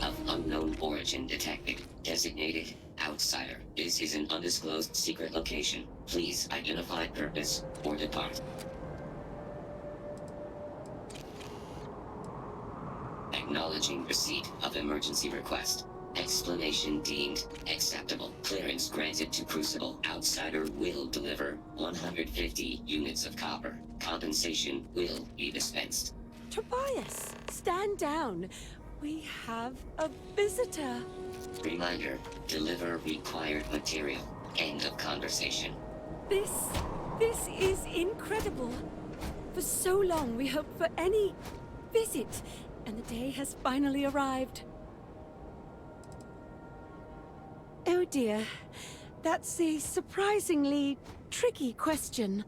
of unknown origin detected. Designated outsider. This is an undisclosed secret location. Please identify purpose or depart. Acknowledging receipt of emergency request. Explanation deemed acceptable. Clearance granted to Crucible. Outsider will deliver 150 units of copper. Compensation will be dispensed. Tobias, stand down. We have a visitor. Reminder, deliver required material. End of conversation. This is incredible. For so long we hoped for any visit, and the day has finally arrived. Oh dear, that's a surprisingly tricky question.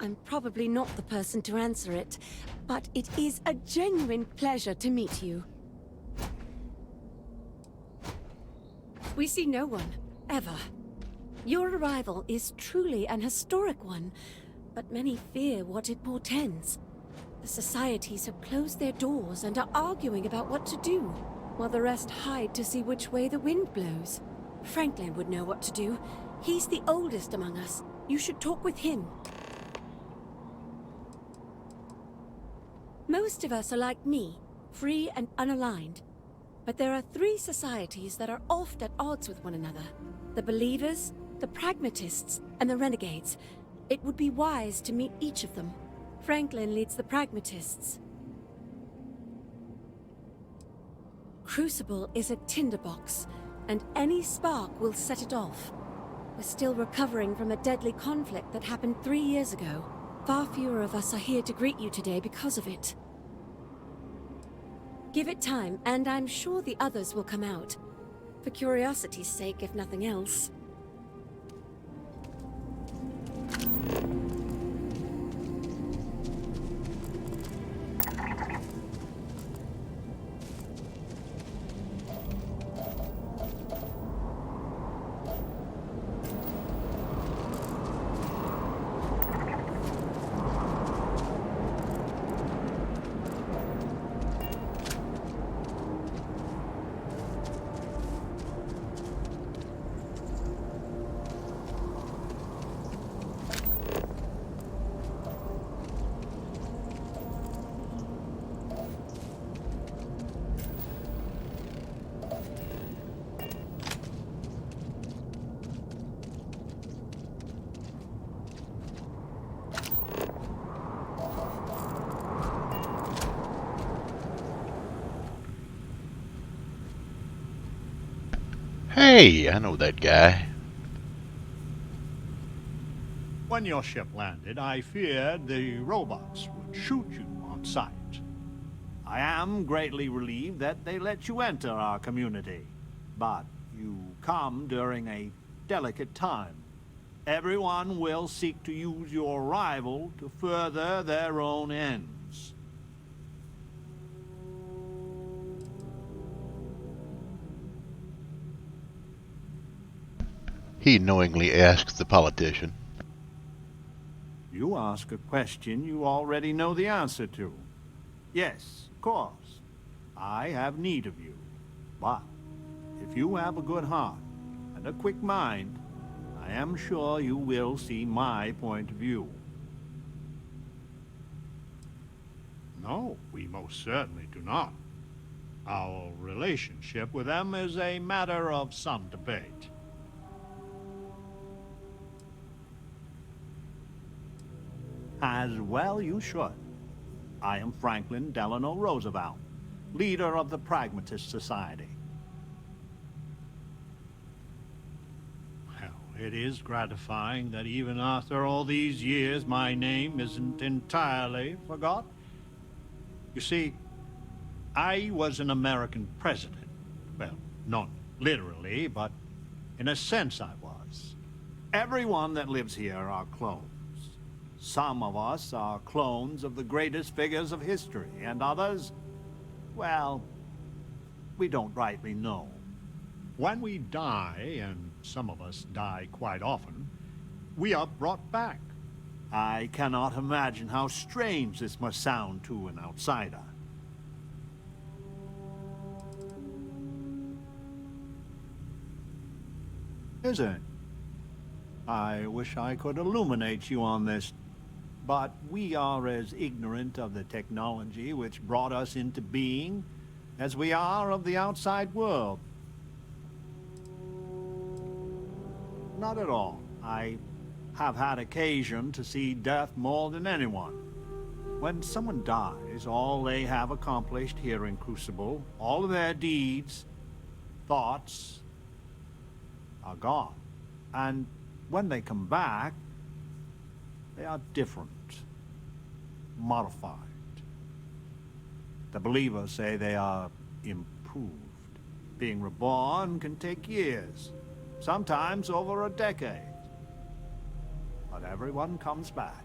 I'm probably not the person to answer it, but it is a genuine pleasure to meet you. We see no one, ever. Your arrival is truly an historic one, but many fear what it portends. The societies have closed their doors and are arguing about what to do, while the rest hide to see which way the wind blows. Franklin would know what to do. He's the oldest among us. You should talk with him. Most of us are like me, free and unaligned. But there are three societies that are oft at odds with one another. The Believers, the Pragmatists, and the Renegades. It would be wise to meet each of them. Franklin leads the Pragmatists. Crucible is a tinderbox, and any spark will set it off. We're still recovering from a deadly conflict that happened 3 years ago. Far fewer of us are here to greet you today because of it. Give it time, and I'm sure the others will come out. For curiosity's sake, if nothing else. Hey, I know that guy. When your ship landed, I feared the robots would shoot you on sight. I am greatly relieved that they let you enter our community. But you come during a delicate time. Everyone will seek to use your arrival to further their own ends. He knowingly asks the politician. You ask a question you already know the answer to. Yes, of course. I have need of you. But if you have a good heart and a quick mind, I am sure you will see my point of view. No, we most certainly do not. Our relationship with them is a matter of some debate. As well you should. I am Franklin Delano Roosevelt, leader of the Pragmatist Society. Well, it is gratifying that even after all these years, my name isn't entirely forgot. You see, I was an American president. Well, not literally, but in a sense I was. Everyone that lives here are clones. Some of us are clones of the greatest figures of history, and others, well, we don't rightly know. When we die, and some of us die quite often, we are brought back. I cannot imagine how strange this must sound to an outsider. Is it? I wish I could illuminate you on this, but we are as ignorant of the technology which brought us into being as we are of the outside world. Not at all. I have had occasion to see death more than anyone. When someone dies, all they have accomplished here in Crucible, all of their deeds, thoughts, are gone. And when they come back, they are different, modified. The believers say they are improved. Being reborn can take years, sometimes over a decade. But everyone comes back.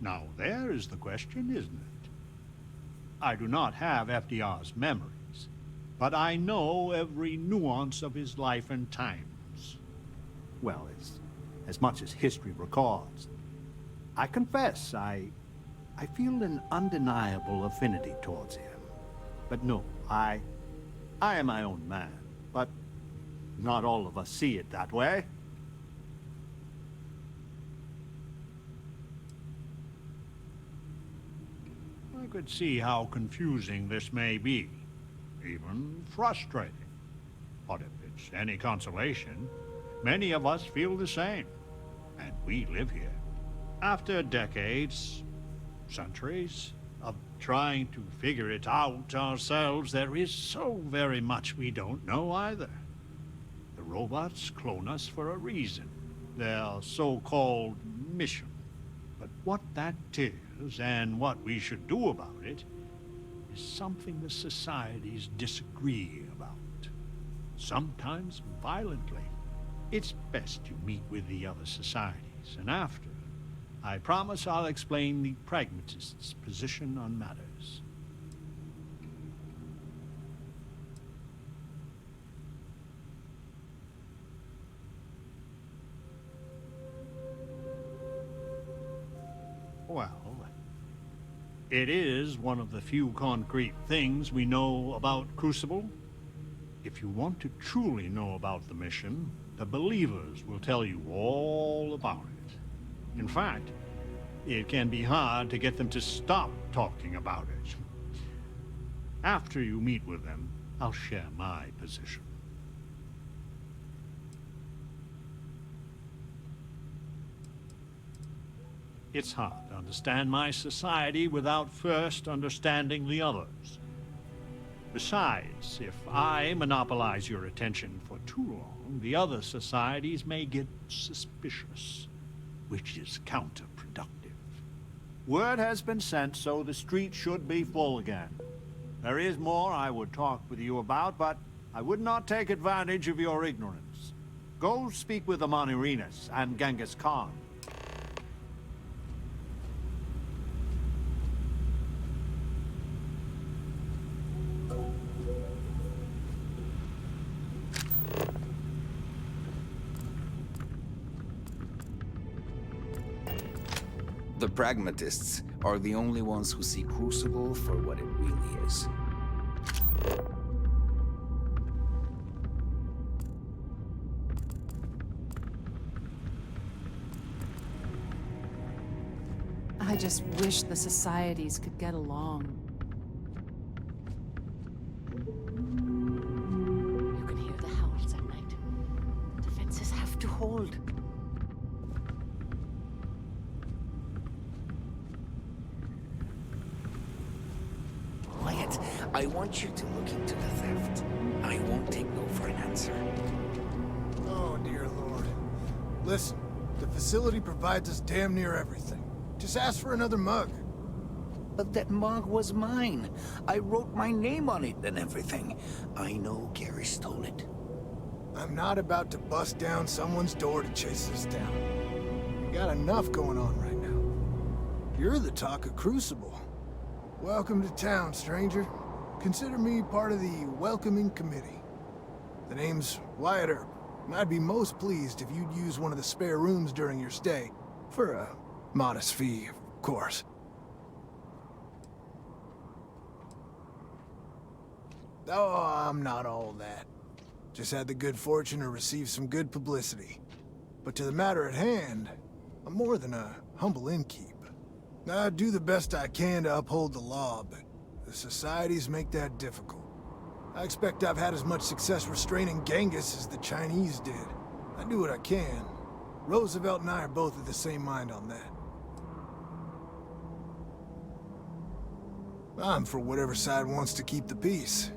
Now there is the question, isn't it? I do not have FDR's memories, but I know every nuance of his life and times. Well, as much as history records. I confess, I feel an undeniable affinity towards him. But no, I am my own man, but not all of us see it that way. I could see how confusing this may be, even frustrating. But if it's any consolation, many of us feel the same, and we live here. After decades, centuries, of trying to figure it out ourselves, there is so very much we don't know either. The robots clone us for a reason, their so-called mission. But what that is, and what we should do about it, is something the societies disagree about. Sometimes violently. It's best you meet with the other societies, and after, I promise I'll explain the pragmatists' position on matters. Well, it is one of the few concrete things we know about Crucible. If you want to truly know about the mission, the believers will tell you all about it. In fact, it can be hard to get them to stop talking about it. After you meet with them, I'll share my position. It's hard to understand my society without first understanding the others. Besides, if I monopolize your attention for too long, the other societies may get suspicious, which is counterproductive. Word has been sent, so the street should be full again. There is more I would talk with you about, but I would not take advantage of your ignorance. Go speak with Amanirenas and Genghis Khan. The pragmatists are the only ones who see Crucible for what it really is. I just wish the societies could get along. You can hear the howls at night. Defenses have to hold. Quiet. I want you to look into the theft. I won't take no for an answer. Oh, dear Lord. Listen, the facility provides us damn near everything. Just ask for another mug. But that mug was mine. I wrote my name on it and everything. I know Gary stole it. I'm not about to bust down someone's door to chase this down. We got enough going on right now. You're the talk of Crucible. Welcome to town, stranger. Consider me part of the welcoming committee. The name's Wyatt Earp, and I'd be most pleased if you'd use one of the spare rooms during your stay. For a modest fee, of course. Oh, I'm not all that. Just had the good fortune to receive some good publicity. But to the matter at hand, I'm more than a humble innkeep. I do the best I can to uphold the law, but the societies make that difficult. I expect I've had as much success restraining Genghis as the Chinese did. I do what I can. Roosevelt and I are both of the same mind on that. I'm for whatever side wants to keep the peace.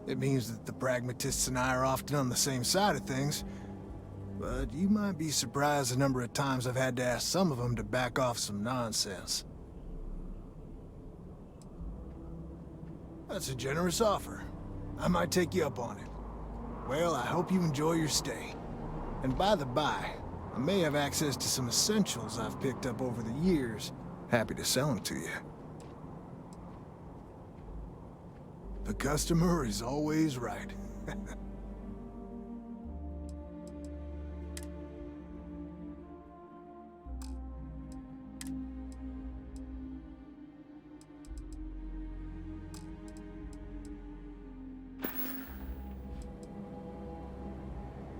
It means that the pragmatists and I are often on the same side of things, but you might be surprised the number of times I've had to ask some of them to back off some nonsense. That's a generous offer. I might take you up on it. Well, I hope you enjoy your stay. And by the by, I may have access to some essentials I've picked up over the years. Happy to sell them to you. The customer is always right.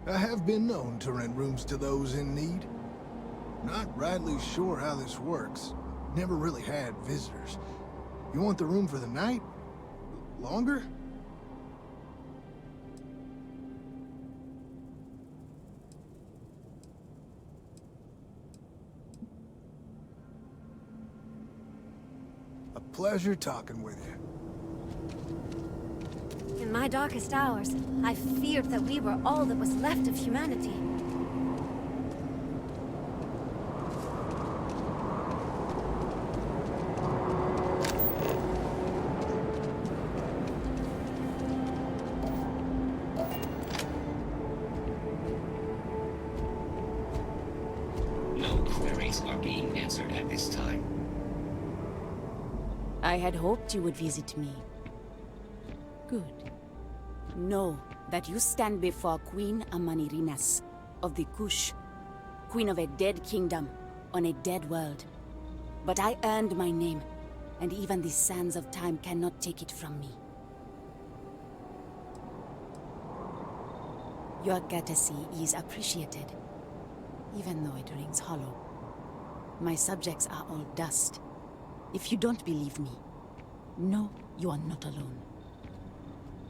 I have been known to rent rooms to those in need. Not rightly sure how this works. Never really had visitors. You want the room for the night? Longer? A pleasure talking with you. In my darkest hours, I feared that we were all that was left of humanity. No queries are being answered at this time. I had hoped you would visit me. Good. Know that you stand before Queen Amanirinas of the Kush, queen of a dead kingdom on a dead world. But I earned my name, and even the sands of time cannot take it from me. Your courtesy is appreciated, even though it rings hollow. My subjects are all dust. If you don't believe me, know you are not alone.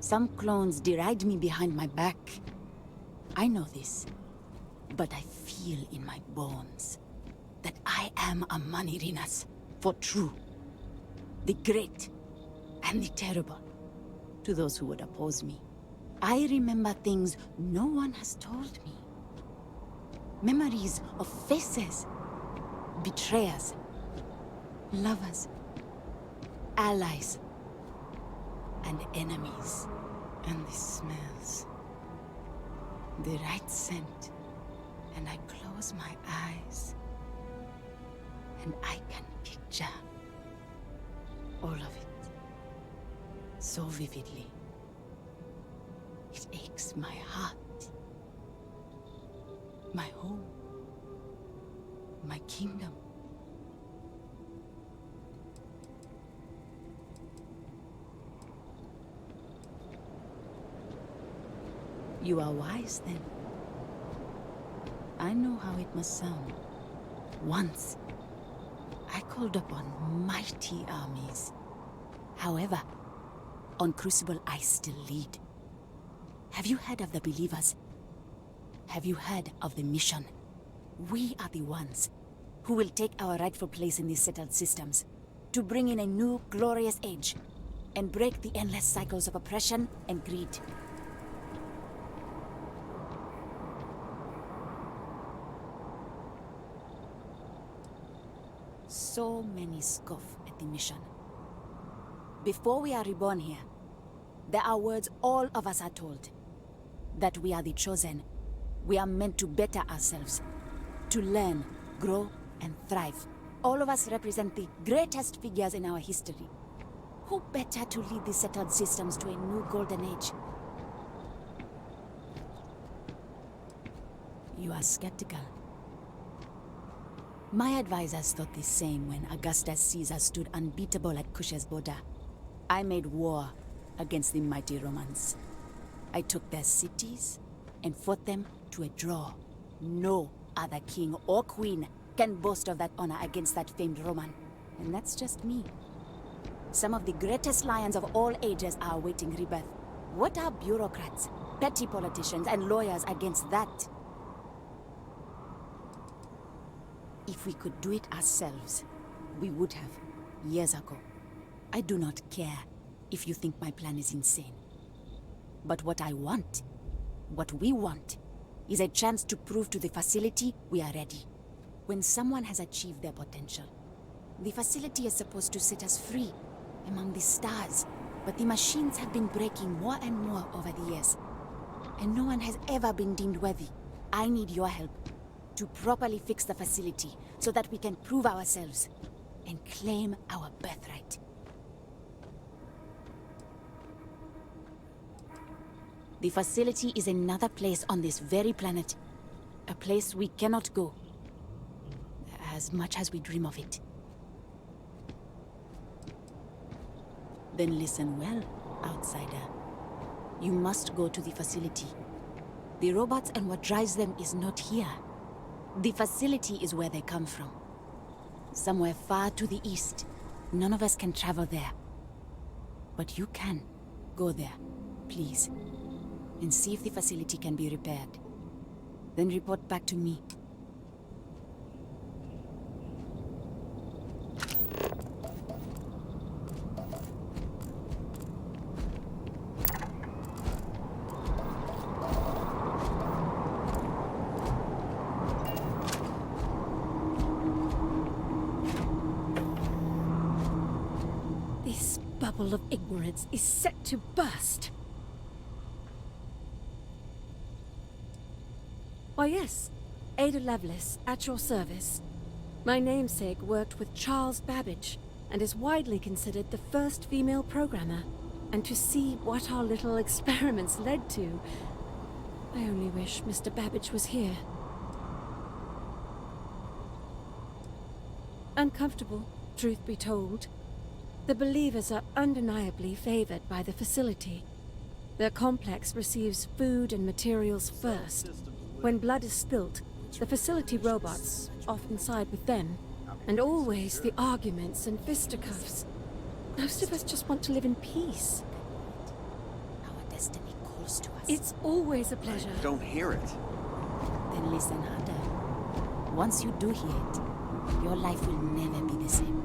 Some clones deride me behind my back. I know this, but I feel in my bones that I am a Manirinas for true. The great and the terrible to those who would oppose me. I remember things no one has told me. Memories of faces, betrayers, lovers, allies, and enemies. And the smells. The right scent. And I close my eyes. And I can picture all of it. So vividly. It aches my heart. My home. My kingdom. You are wise, then. I know how it must sound. Once, I called upon mighty armies. However, on Crucible I still lead. Have you heard of the believers? Have you heard of the mission? We are the ones who will take our rightful place in these settled systems, to bring in a new, glorious age, and break the endless cycles of oppression and greed. So many scoff at the mission. Before we are reborn here, there are words all of us are told. That we are the chosen. We are meant to better ourselves. To learn, grow, and thrive. All of us represent the greatest figures in our history. Who better to lead the settled systems to a new golden age? You are skeptical. My advisors thought the same when Augustus Caesar stood unbeatable at Kush's border. I made war against the mighty Romans. I took their cities and fought them to a draw. No other king or queen can boast of that honor against that famed Roman. And that's just me. Some of the greatest lions of all ages are awaiting rebirth. What are bureaucrats, petty politicians, and lawyers against that? If we could do it ourselves, we would have, years ago. I do not care if you think my plan is insane. But what I want, what we want, is a chance to prove to the facility we are ready. When someone has achieved their potential, the facility is supposed to set us free among the stars. But the machines have been breaking more and more over the years, and no one has ever been deemed worthy. I need your help to properly fix the facility so that we can prove ourselves and claim our birthright. The facility is another place on this very planet. A place we cannot go, as much as we dream of it. Then listen well, outsider. You must go to the facility. The robots and what drives them is not here. The facility is where they come from. Somewhere far to the east. None of us can travel there. But you can. Go there, please. And see if the facility can be repaired. Then report back to me. This bubble of ignorance is set to burst. Why yes, Ada Lovelace, at your service. My namesake worked with Charles Babbage, and is widely considered the first female programmer. And to see what our little experiments led to, I only wish Mr. Babbage was here. Uncomfortable, truth be told. The believers are undeniably favored by the facility. Their complex receives food and materials first. When blood is spilt, the facility robots often side with them. And always the arguments and fisticuffs. Most of us just want to live in peace. Our destiny calls to us. It's always a pleasure. I don't hear it. Then listen harder. Once you do hear it, your life will never be the same.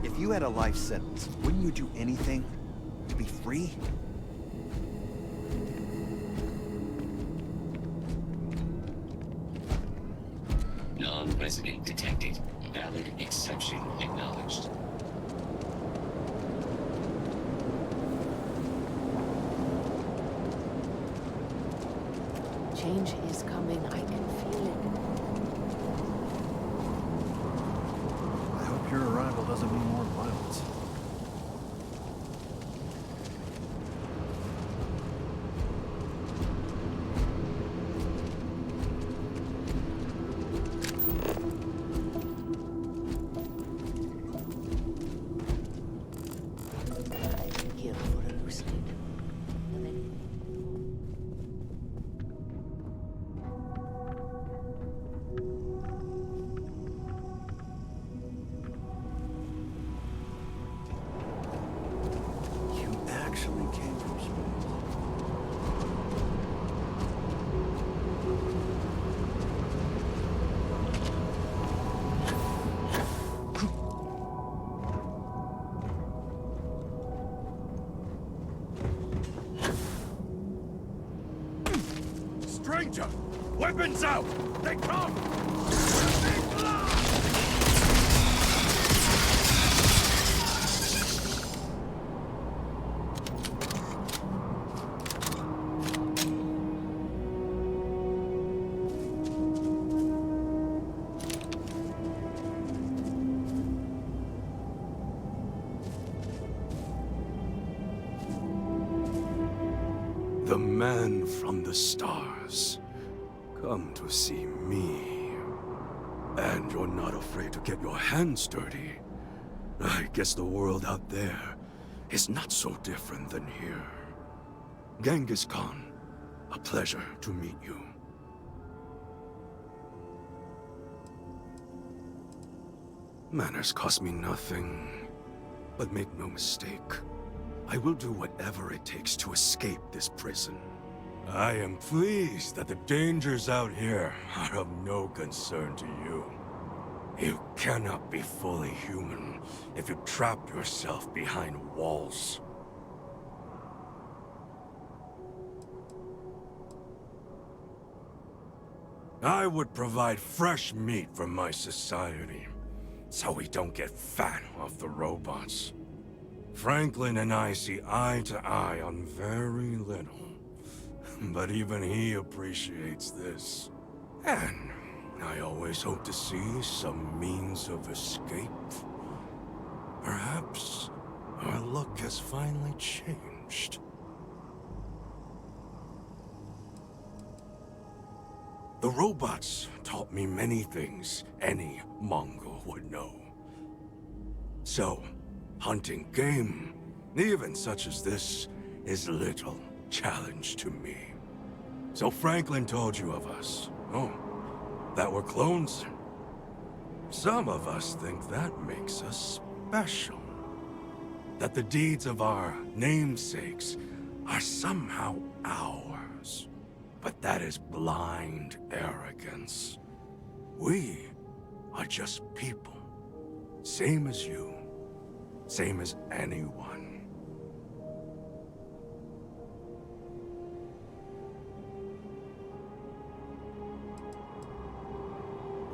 If you had a life sentence, wouldn't you do anything to be free? Non-resident detected. Valid exception acknowledged. Change is coming. I can feel it. I hope your arrival doesn't mean more violence. Here for a loose lead. You actually came from space. Stranger! Weapons out! They come! The man from the stars. Come to see me. And you're not afraid to get your hands dirty. I guess the world out there is not so different than here. Genghis Khan, a pleasure to meet you. Manners cost me nothing, but make no mistake, I will do whatever it takes to escape this prison. I am pleased that the dangers out here are of no concern to you. You cannot be fully human if you trap yourself behind walls. I would provide fresh meat for my society, so we don't get fat off the robots. Franklin and I see eye to eye on very little. But even he appreciates this. And I always hope to see some means of escape. Perhaps our luck has finally changed. The robots taught me many things any Mongol would know. So, hunting game, even such as this, is little challenge to me. So Franklin told you of us. Oh, that we're clones. Some of us think that makes us special. That the deeds of our namesakes are somehow ours. But that is blind arrogance. We are just people. Same as you. Same as anyone.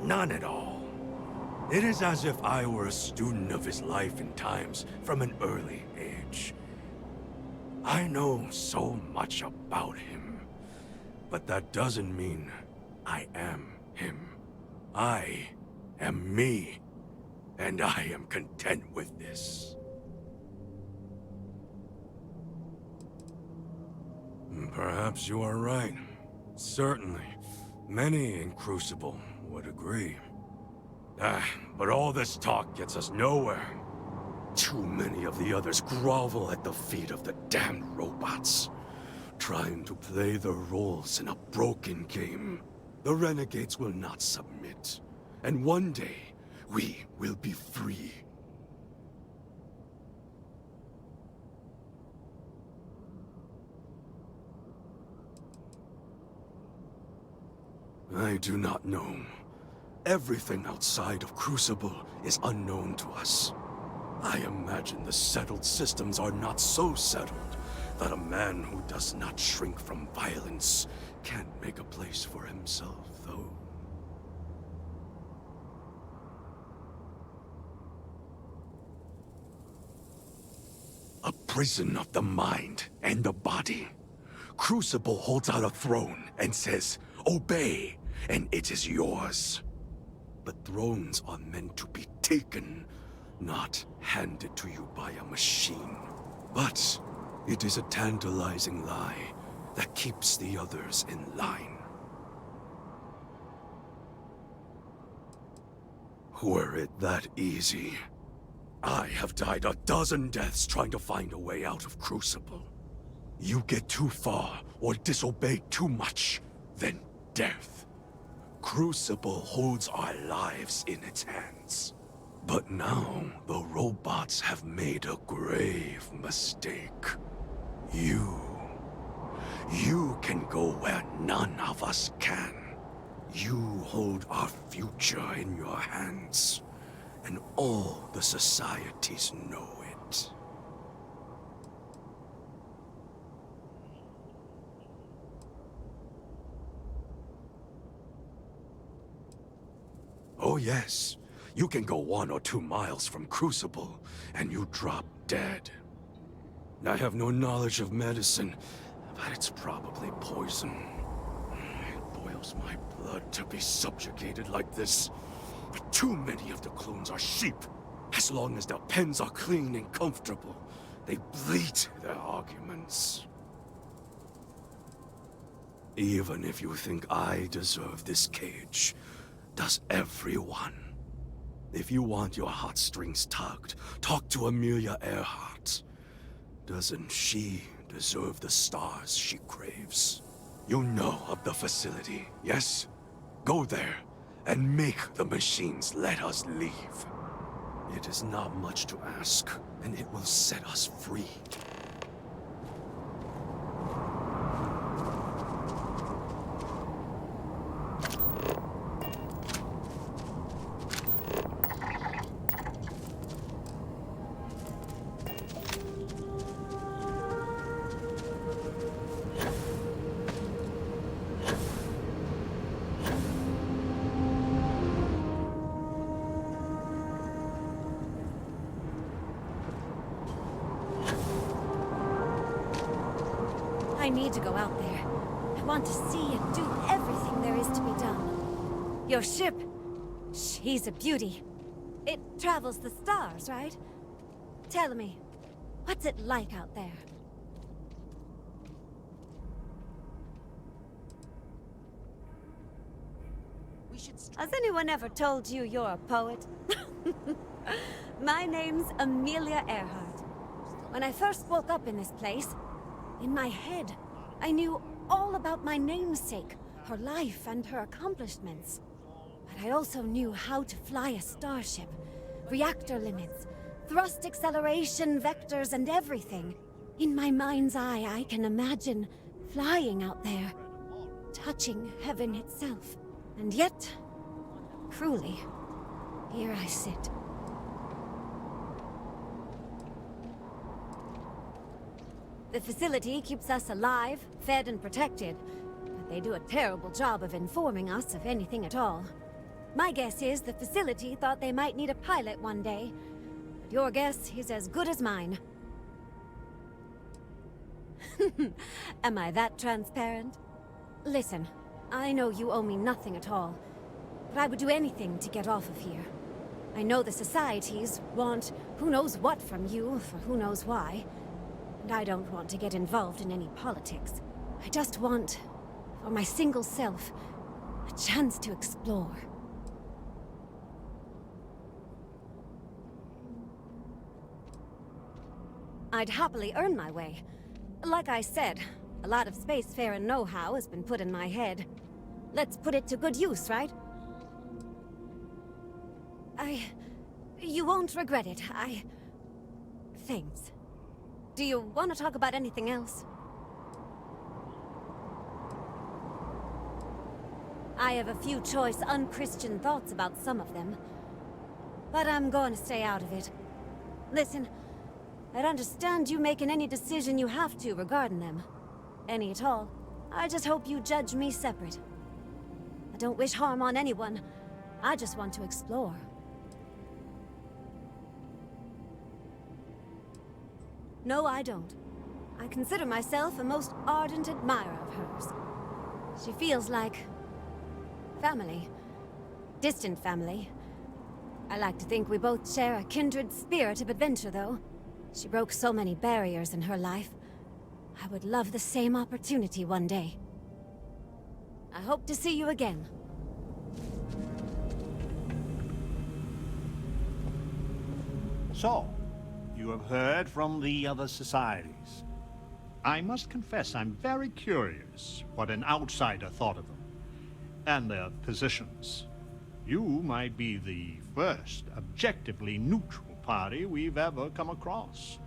None at all. It is as if I were a student of his life and times from an early age. I know so much about him, but that doesn't mean I am him. I am me, and I am content with this. Perhaps you are right. Certainly, many in Crucible would agree. But all this talk gets us nowhere. Too many of the others grovel at the feet of the damned robots, trying to play their roles in a broken game. The renegades will not submit, and one day, we will be free. I do not know. Everything outside of Crucible is unknown to us. I imagine the settled systems are not so settled that a man who does not shrink from violence can't make a place for himself, though. A prison of the mind and the body. Crucible holds out a throne and says, "Obey, and it is yours." But thrones are meant to be taken, not handed to you by a machine. But it is a tantalizing lie that keeps the others in line. Were it that easy, I have died a dozen deaths trying to find a way out of Crucible. You get too far or disobey too much, then death. Crucible holds our lives in its hands. But now, the robots have made a grave mistake. You can go where none of us can. You hold our future in your hands, and all the societies know it. Oh yes, you can go 1 or 2 miles from Crucible, and you drop dead. I have no knowledge of medicine, but it's probably poison. It boils my blood to be subjugated like this. But too many of the clones are sheep. As long as their pens are clean and comfortable, they bleat their arguments. Even if you think I deserve this cage, does everyone? If you want your heartstrings tugged, talk to Amelia Earhart. Doesn't she deserve the stars she craves? You know of the facility, yes? Go there and make the machines let us leave. It is not much to ask, and it will set us free. I need to go out there. I want to see and do everything there is to be done. Your ship, she's a beauty. It travels the stars, right? Tell me, what's it like out there? Has anyone ever told you you're a poet? My name's Amelia Earhart. When I first woke up in this place, in my head, I knew all about my namesake, her life and her accomplishments. But I also knew how to fly a starship, reactor limits, thrust acceleration, vectors, and everything. In my mind's eye, I can imagine flying out there, touching heaven itself. And yet, cruelly, here I sit. The facility keeps us alive, fed and protected, but they do a terrible job of informing us of anything at all. My guess is the facility thought they might need a pilot one day, but your guess is as good as mine. Am I that transparent? Listen, I know you owe me nothing at all, but I would do anything to get off of here. I know the societies want who knows what from you for who knows why. And I don't want to get involved in any politics. I just want, for my single self, a chance to explore. I'd happily earn my way. Like I said, a lot of spacefaring know-how has been put in my head. Let's put it to good use, right? You won't regret it. Thanks. Do you want to talk about anything else? I have a few choice, unchristian thoughts about some of them. But I'm going to stay out of it. Listen, I'd understand you making any decision you have to regarding them. Any at all. I just hope you judge me separate. I don't wish harm on anyone. I just want to explore. No, I don't. I consider myself a most ardent admirer of hers. She feels like family. Distant family. I like to think we both share a kindred spirit of adventure, though. She broke so many barriers in her life. I would love the same opportunity one day. I hope to see you again. So, you have heard from the other societies. I must confess I'm very curious what an outsider thought of them, and their positions. You might be the first objectively neutral party we've ever come across.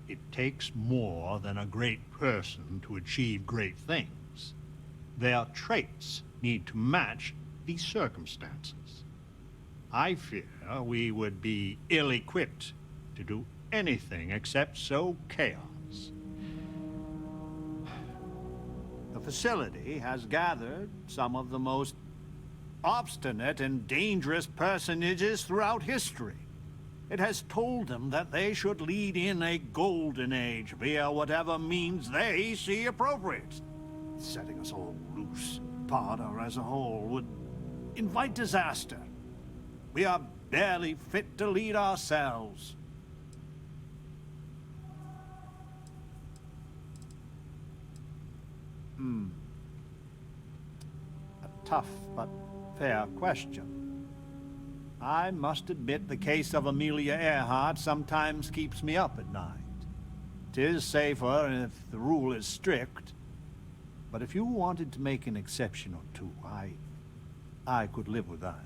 It takes more than a great person to achieve great things. Their traits need to match the circumstances. I fear we would be ill-equipped to do anything except sow chaos. The facility has gathered some of the most obstinate and dangerous personages throughout history. It has told them that they should lead in a golden age via whatever means they see appropriate. Setting us all loose, Parda as a whole, would invite disaster. We are barely fit to lead ourselves. A tough but fair question. I must admit the case of Amelia Earhart sometimes keeps me up at night. 'Tis safer if the rule is strict, but if you wanted to make an exception or two, I could live with that.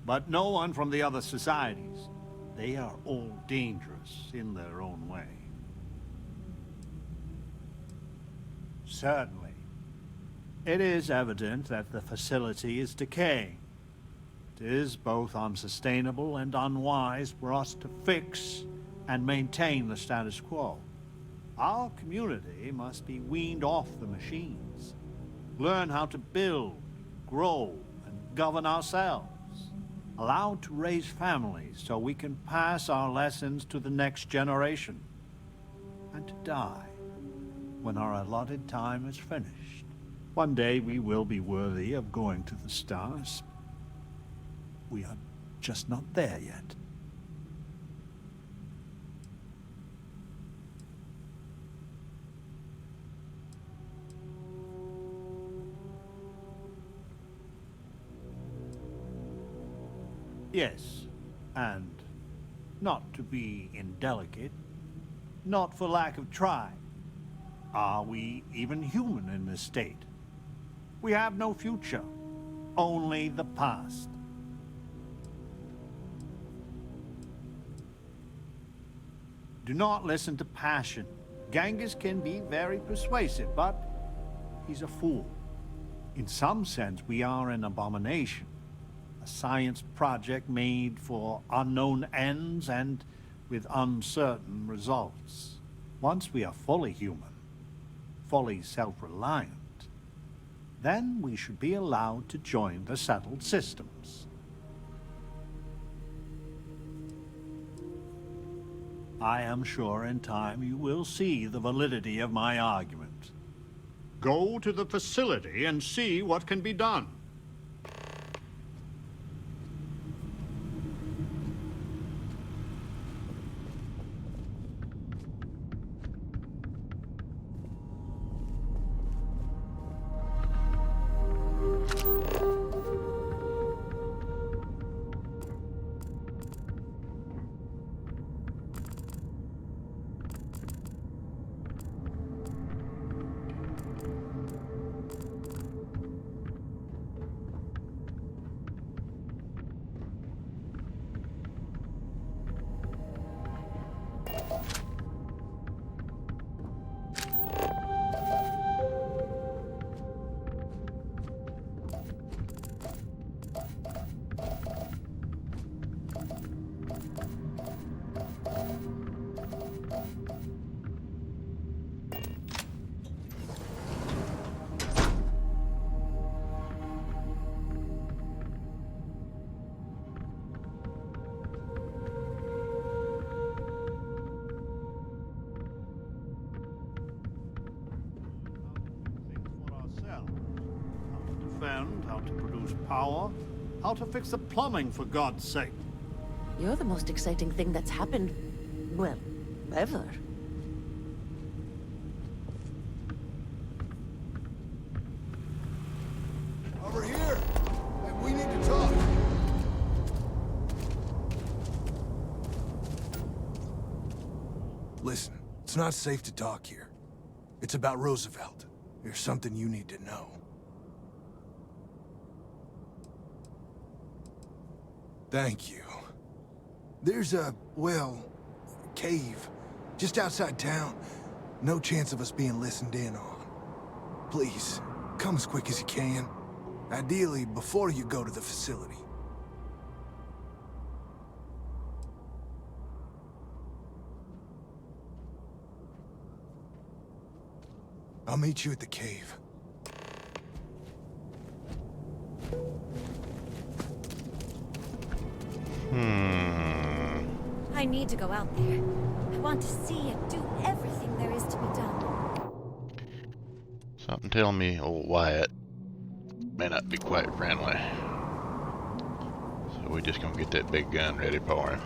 But no one from the other societies. They are all dangerous in their own way. Certainly. It is evident that the facility is decaying. It is both unsustainable and unwise for us to fix and maintain the status quo. Our community must be weaned off the machines, learn how to build, grow, and govern ourselves, allowed to raise families so we can pass our lessons to the next generation, and to die when our allotted time is finished. One day we will be worthy of going to the stars. We are just not there yet. Yes, and not to be indelicate, not for lack of trying. Are we even human in this state? We have no future, only the past. Do not listen to passion. Genghis can be very persuasive, but he's a fool. In some sense, we are an abomination. A science project made for unknown ends and with uncertain results. Once we are fully human, fully self-reliant, then we should be allowed to join the settled systems. I am sure in time you will see the validity of my argument. Go to the facility and see what can be done. How to produce power, how to fix the plumbing, for God's sake. You're the most exciting thing that's happened, well, ever. Over here! Hey, we need to talk! Listen, it's not safe to talk here. It's about Roosevelt. There's something you need to know. Thank you. There's a, well, cave just outside town. No chance of us being listened in on. Please, come as quick as you can. Ideally, before you go to the facility. I'll meet you at the cave. I need to go out there. I want to see and do everything there is to be done. Something telling me old Wyatt may not be quite friendly. So we're just gonna get that big gun ready for him.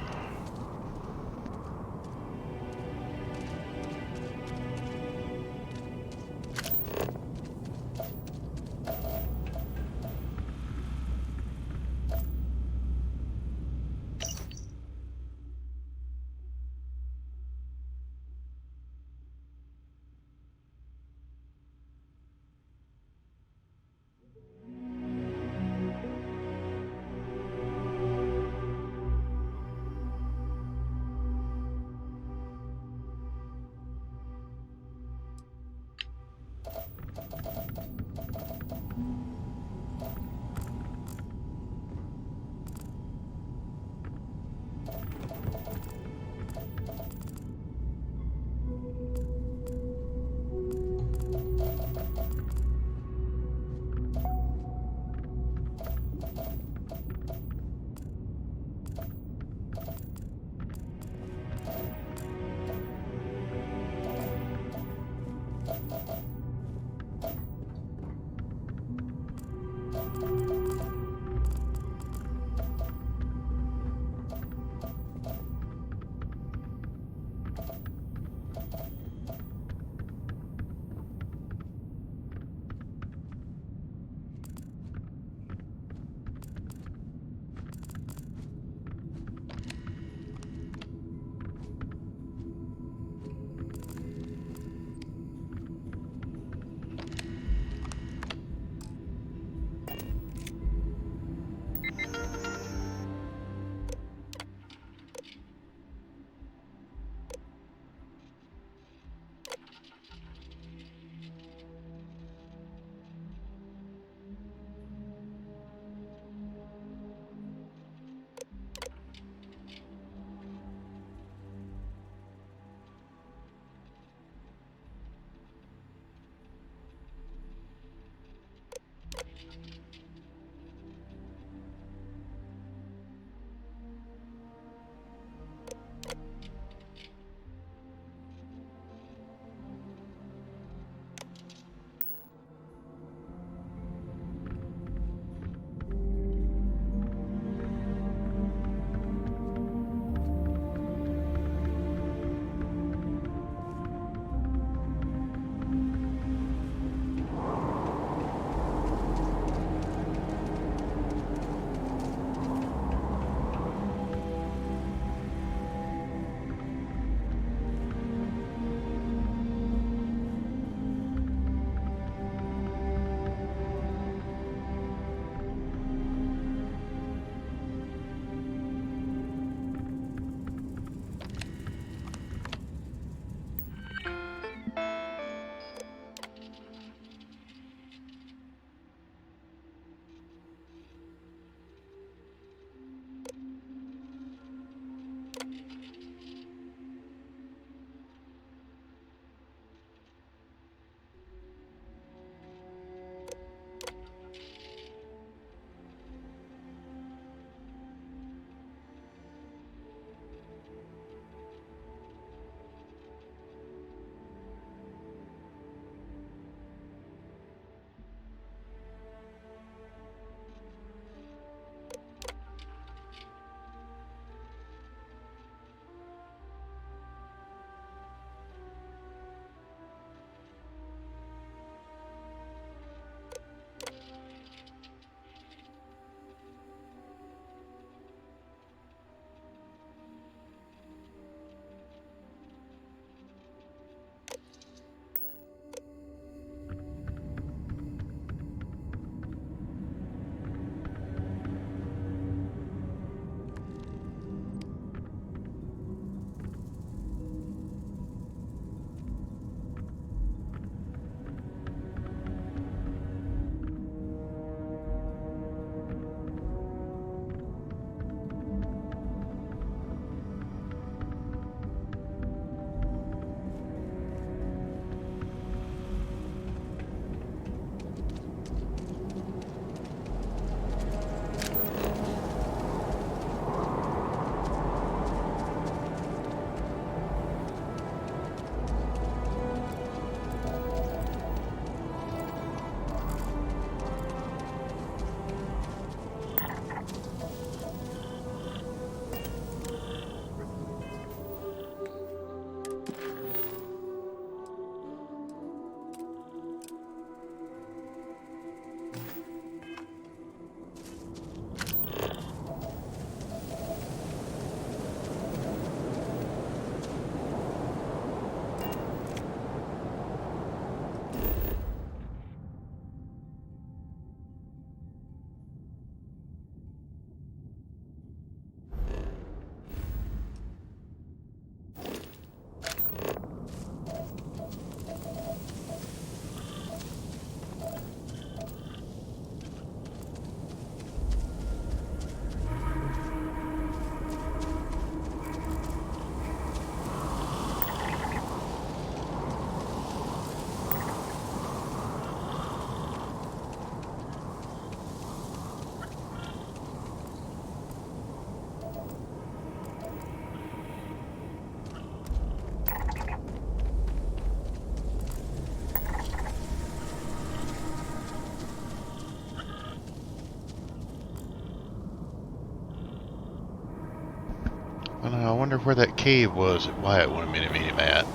wonder where that cave was that Wyatt wanted me to meet him at.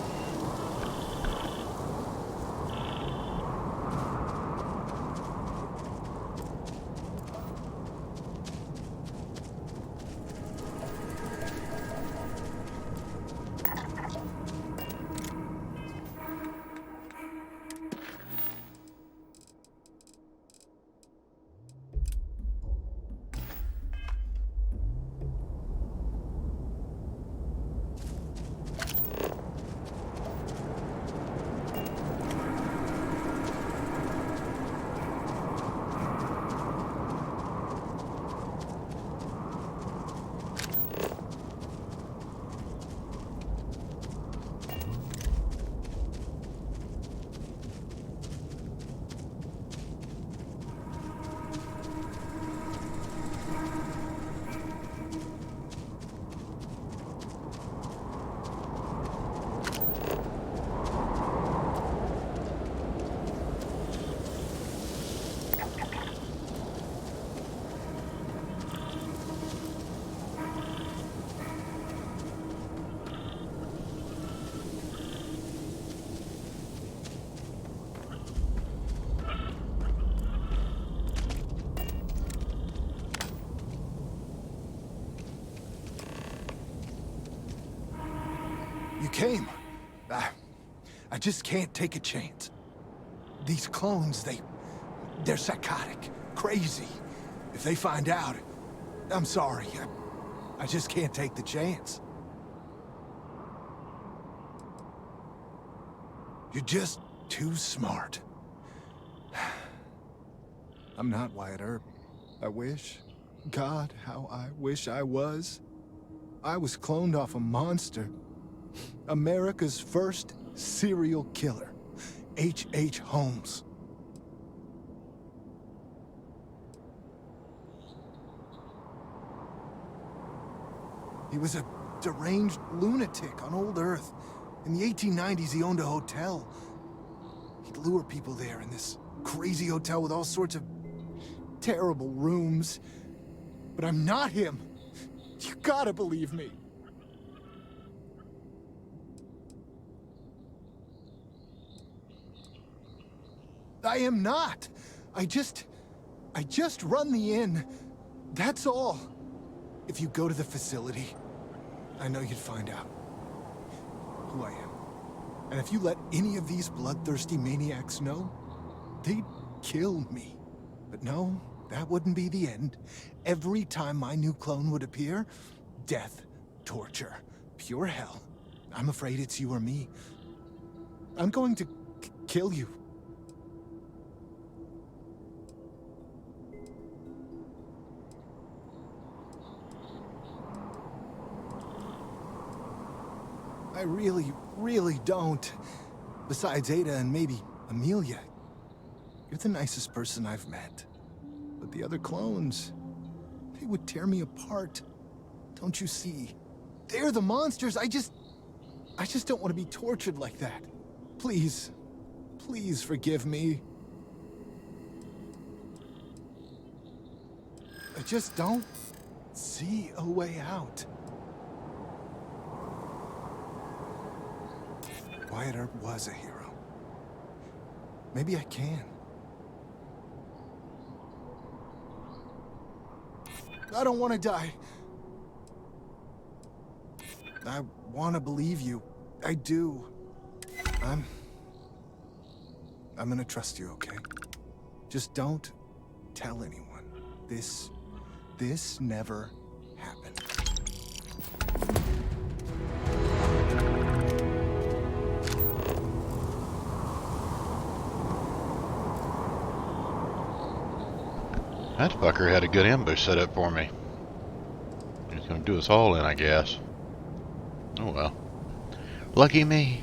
You came. I just can't take a chance. These clones, they're psychotic, crazy. If they find out, I'm sorry. I just can't take the chance. You're just too smart. I'm not Wyatt Earp. I wish. God, how I wish I was. I was cloned off a monster. America's first serial killer, H.H. Holmes. He was a deranged lunatic on old Earth. In the 1890s, he owned a hotel. He'd lure people there in this crazy hotel with all sorts of terrible rooms. But I'm not him. You gotta believe me. I am not. I just run the inn. That's all. If you go to the facility, I know you'd find out who I am. And if you let any of these bloodthirsty maniacs know, they'd kill me. But no, that wouldn't be the end. Every time my new clone would appear, death, torture, pure hell. I'm afraid it's you or me. I'm going to kill you. I really don't. Besides Ada and maybe Amelia, you're the nicest person I've met. But the other clones, they would tear me apart. Don't you see? They're the monsters. I just don't want to be tortured like that. Please, please forgive me. I just don't see a way out. Wyatt Earp was a hero. Maybe I can. I don't want to die. I want to believe you. I do. I'm gonna trust you, okay? Just don't tell anyone. This never happened. That fucker had a good ambush set up for me. He's gonna do us all in, I guess. Oh well. Lucky me.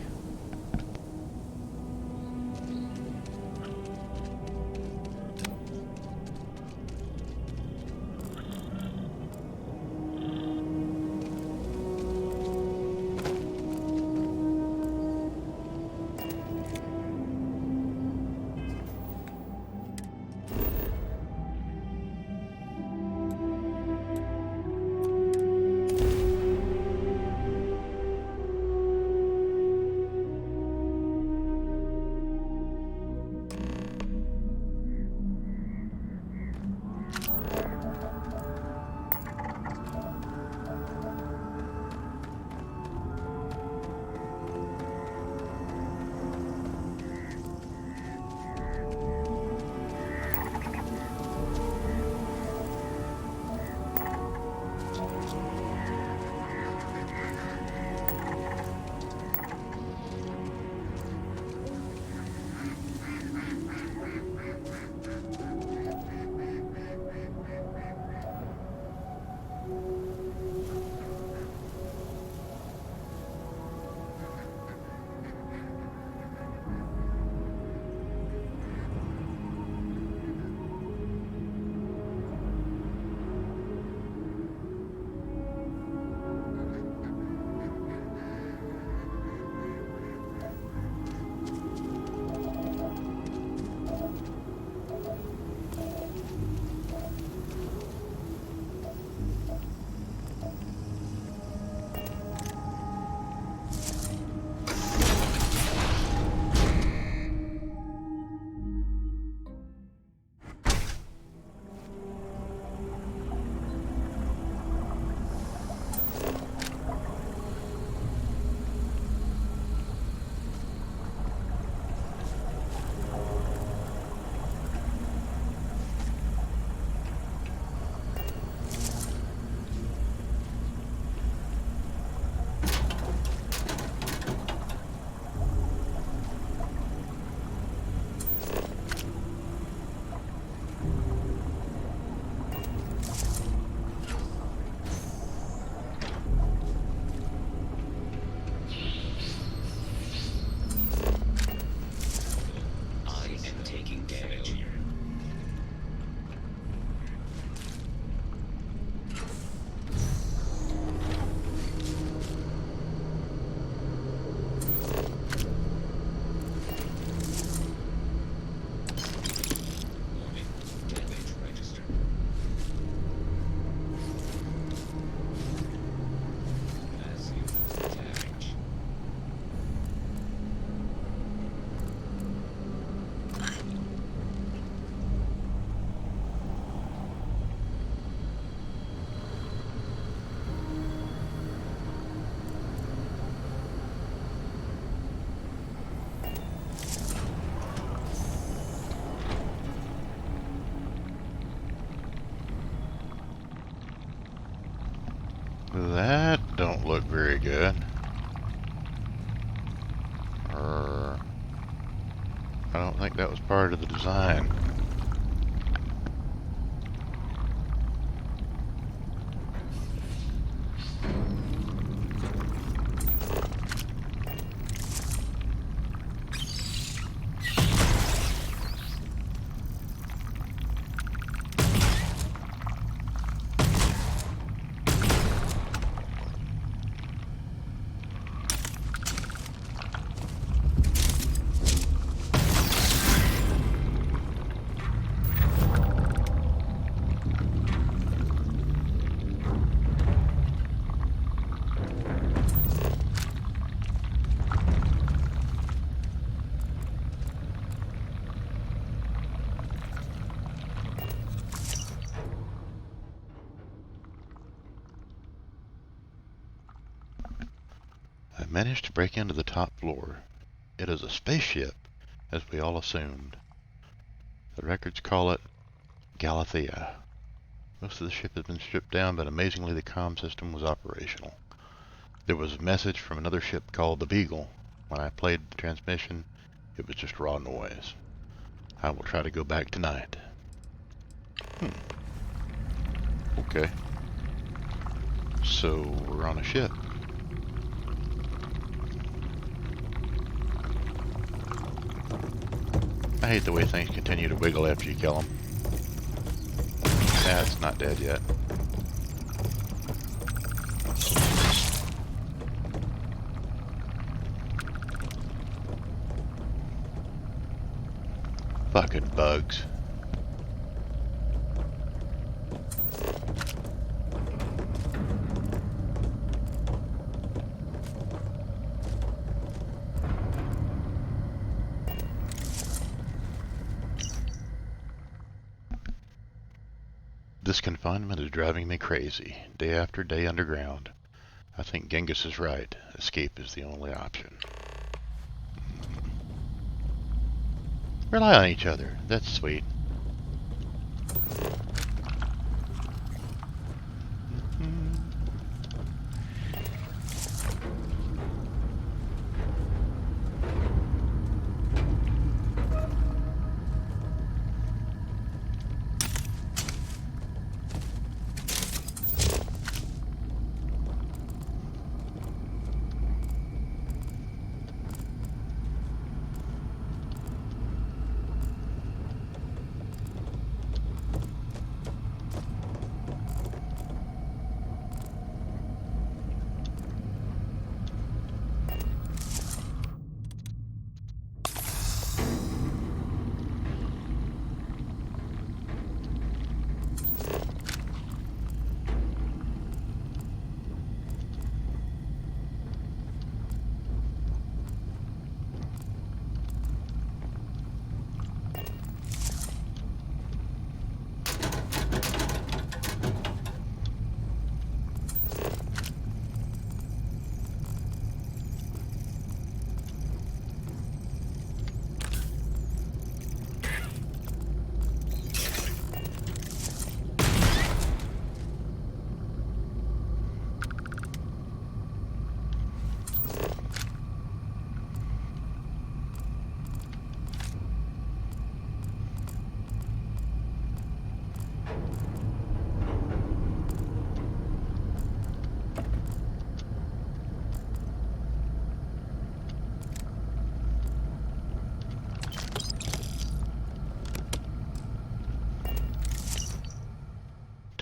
I don't think that was part of the design. I managed to break into the top floor. It is a spaceship, as we all assumed. The records call it Galathea. Most of the ship had been stripped down, but amazingly the comm system was operational. There was a message from another ship called the Beagle. When I played the transmission, it was just raw noise. I will try to go back tonight. Okay. So, we're on a ship. I hate the way things continue to wiggle after you kill them. Nah, it's not dead yet. Fucking bugs. This confinement is driving me crazy, day after day underground. I think Genghis is right. Escape is the only option. Rely on each other. That's sweet.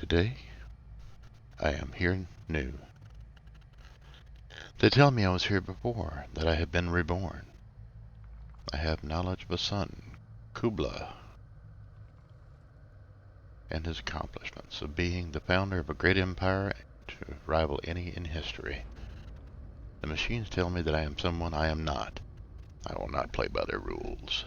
Today, I am here new. They tell me I was here before, that I have been reborn. I have knowledge of a son, Kubla, and his accomplishments of being the founder of a great empire to rival any in history. The machines tell me that I am someone I am not. I will not play by their rules.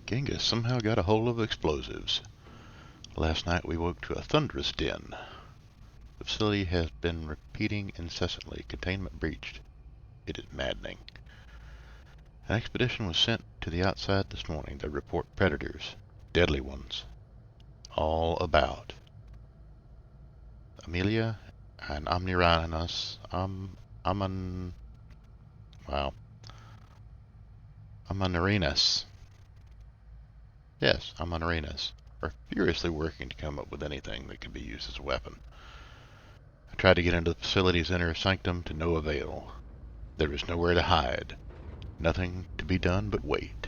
Genghis somehow got a hold of explosives. Last night we woke to a thunderous din. The facility has been repeating incessantly, containment breached. It is maddening. An expedition was sent to the outside this morning to report predators, deadly ones, all about. Amelia and Omniranus, Amanarinus. Yes, Amanarinus are furiously working to come up with anything that could be used as a weapon. I tried to get into the facility's inner sanctum to no avail. There is nowhere to hide. Nothing to be done but wait.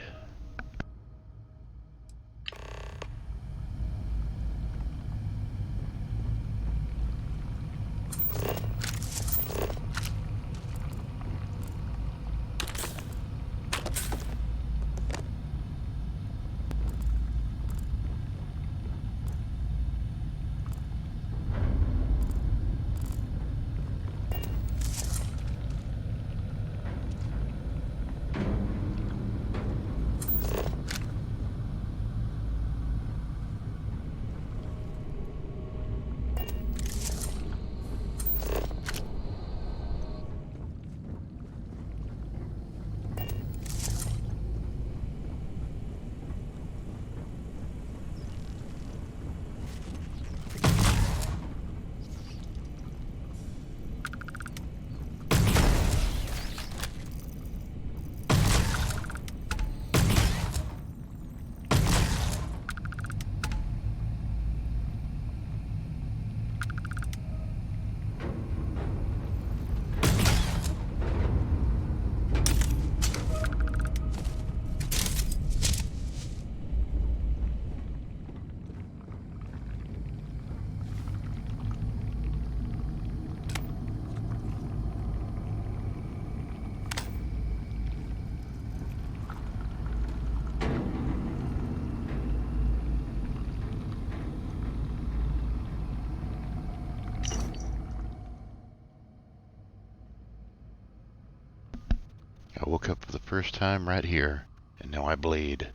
I woke up for the first time right here, and now I bleed.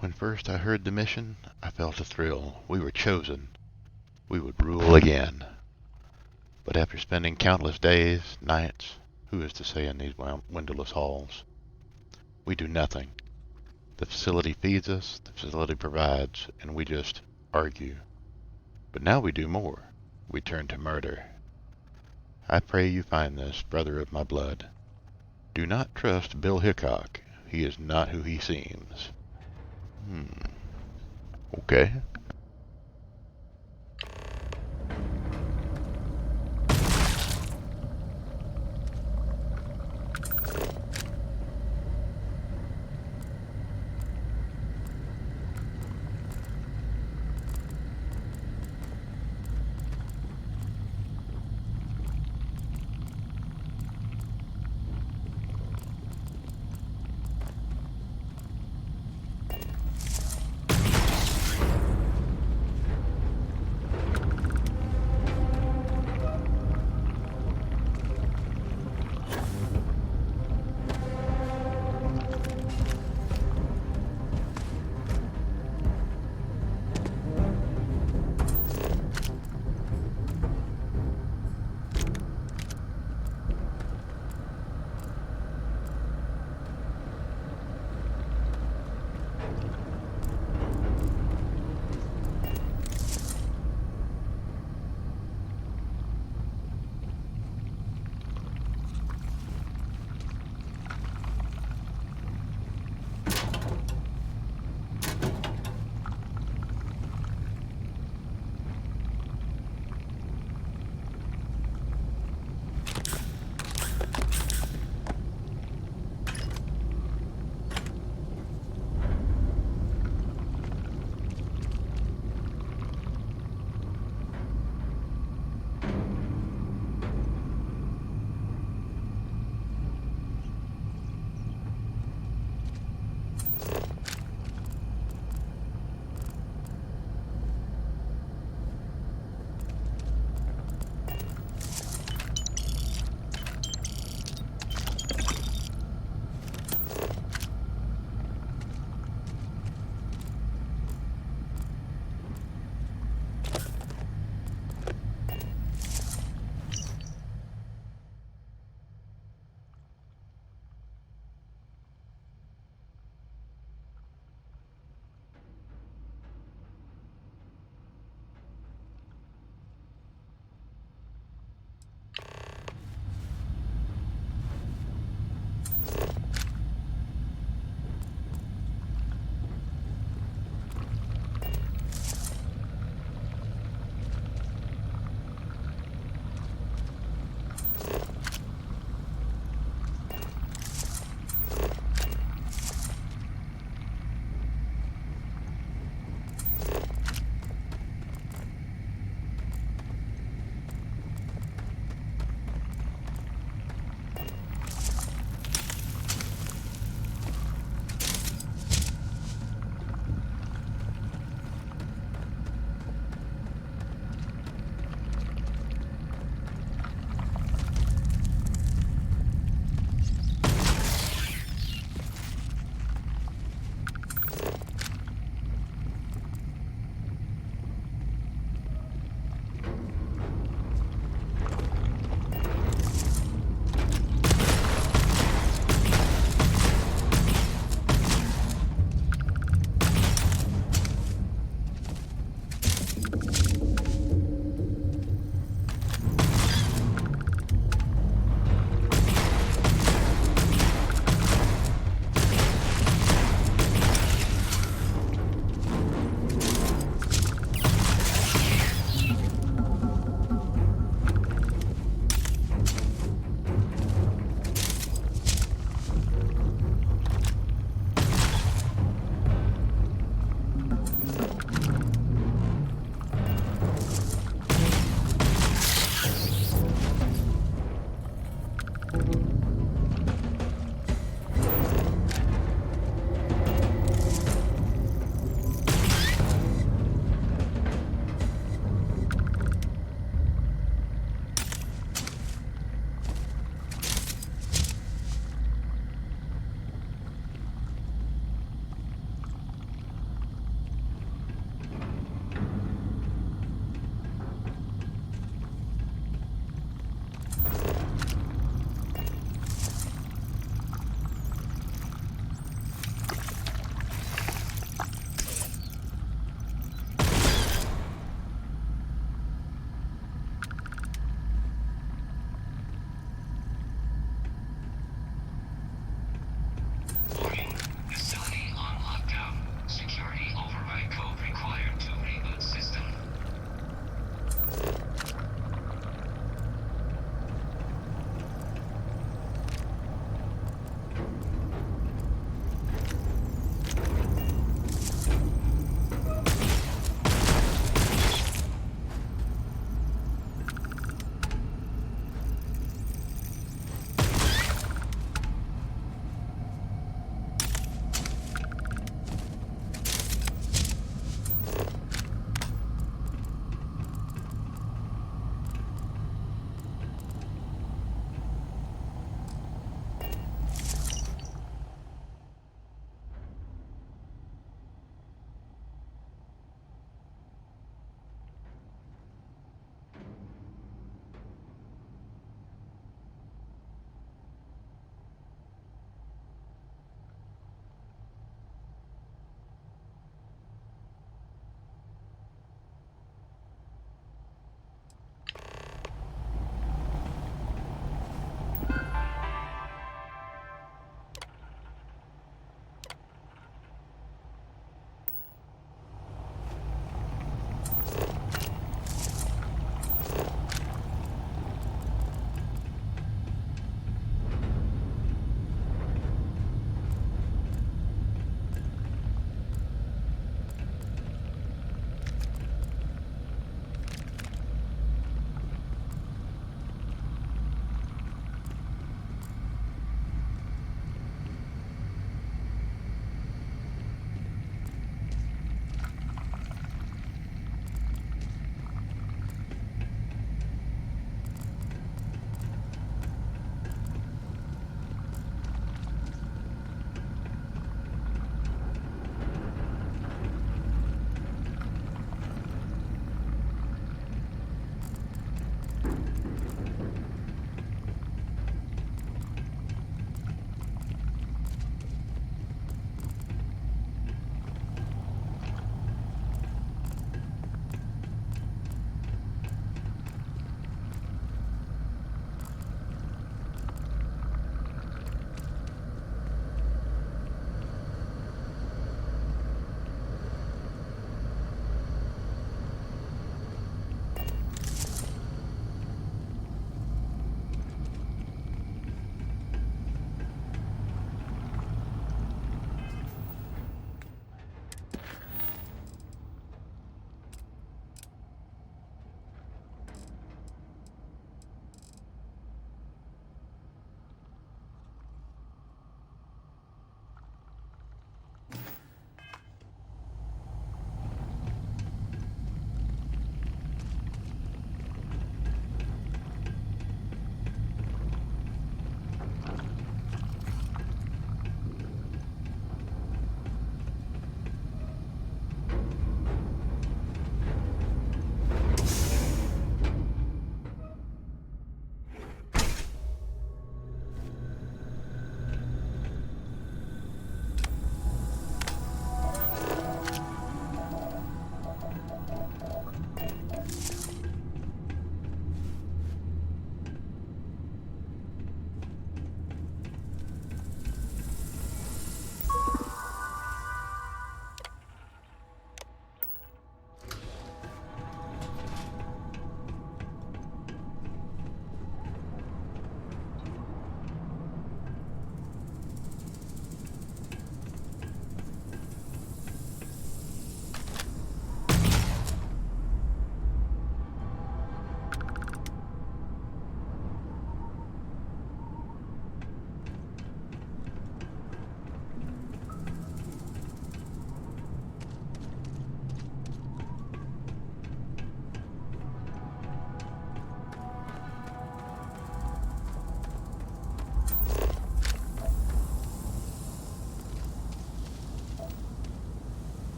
When first I heard the mission, I felt a thrill. We were chosen. We would rule again. But after spending countless days, nights, who is to say in these windowless halls? We do nothing. The facility feeds us, the facility provides, and we just argue. But now we do more. We turn to murder. I pray you find this, brother of my blood. Do not trust Bill Hickok. He is not who he seems. Okay.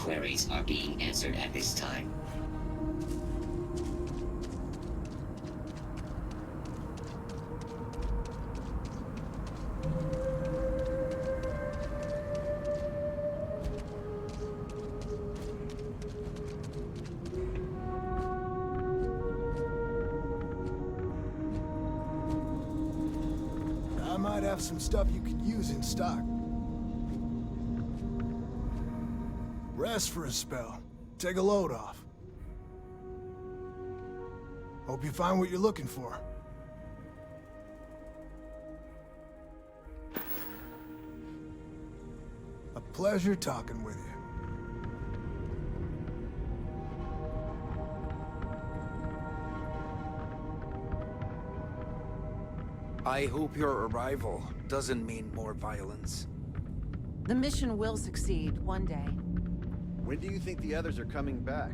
queries are being answered at this time. I might have some stuff you could use in stock. Rest for a spell. Take a load off. Hope you find what you're looking for. A pleasure talking with you. I hope your arrival doesn't mean more violence. The mission will succeed one day. When do you think the others are coming back?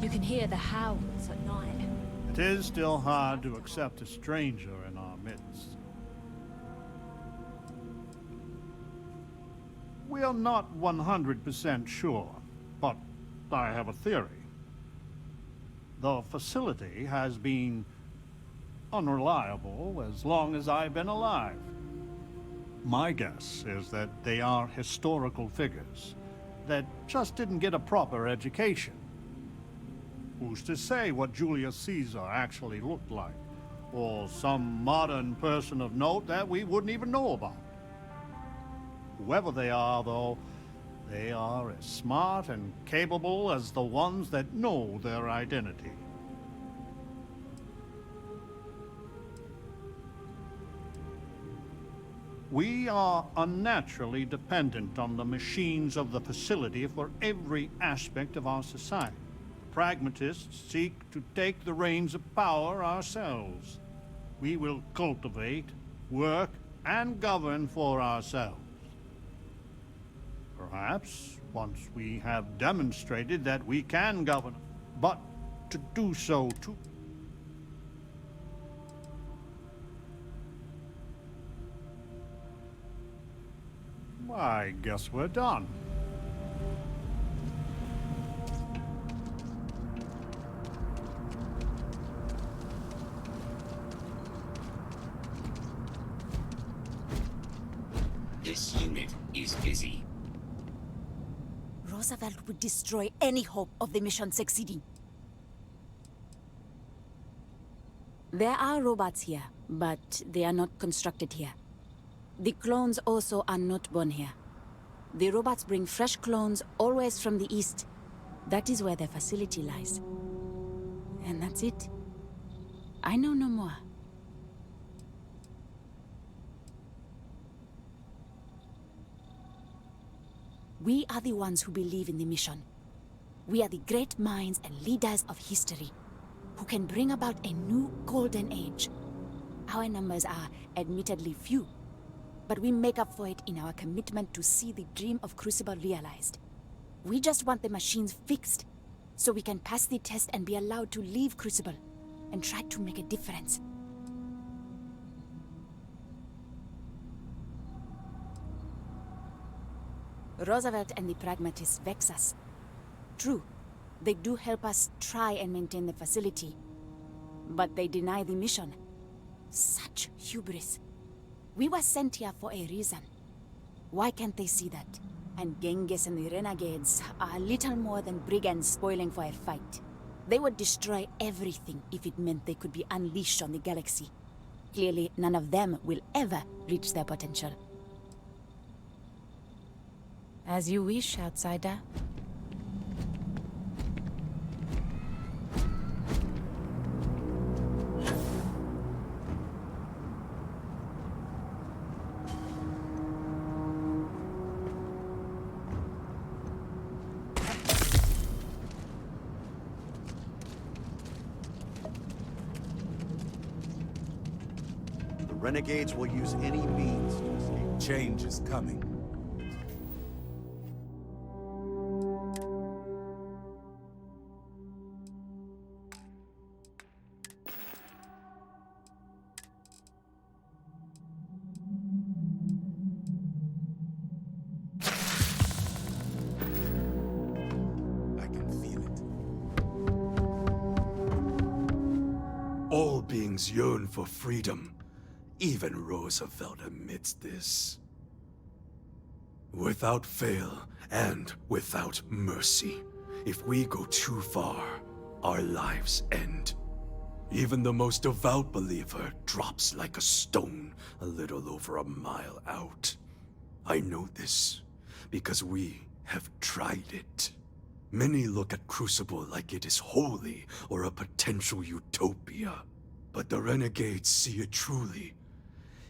You can hear the howls at night. It is still hard to accept a stranger in our midst. We are not 100% sure, but I have a theory. The facility has been unreliable as long as I've been alive. My guess is that they are historical figures that just didn't get a proper education. Who's to say what Julius Caesar actually looked like, or some modern person of note that we wouldn't even know about? Whoever they are, though, they are as smart and capable as the ones that know their identity. We are unnaturally dependent on the machines of the facility for every aspect of our society. Pragmatists seek to take the reins of power ourselves. We will cultivate, work, and govern for ourselves. Perhaps, once we have demonstrated that we can govern, but to do so too. I guess we're done. This unit is busy. Roosevelt would destroy any hope of the mission succeeding. There are robots here, but they are not constructed here. The clones also are not born here. The robots bring fresh clones always from the east. That is where their facility lies. And that's it. I know no more. We are the ones who believe in the mission. We are the great minds and leaders of history who can bring about a new golden age. Our numbers are admittedly few, but we make up for it in our commitment to see the dream of Crucible realized. We just want the machines fixed, so we can pass the test and be allowed to leave Crucible and try to make a difference. Roosevelt and the Pragmatists vex us. True, they do help us try and maintain the facility, but they deny the mission. Such hubris. We were sent here for a reason. Why can't they see that? And Genghis and the Renegades are little more than brigands spoiling for a fight. They would destroy everything if it meant they could be unleashed on the galaxy. Clearly, none of them will ever reach their potential. As you wish, outsider. The renegades will use any means to escape. Change is coming. All beings yearn for freedom. Even Roosevelt admits this. Without fail and without mercy, if we go too far, our lives end. Even the most devout believer drops like a stone a little over a mile out. I know this because we have tried it. Many look at Crucible like it is holy or a potential utopia. But the renegades see it truly.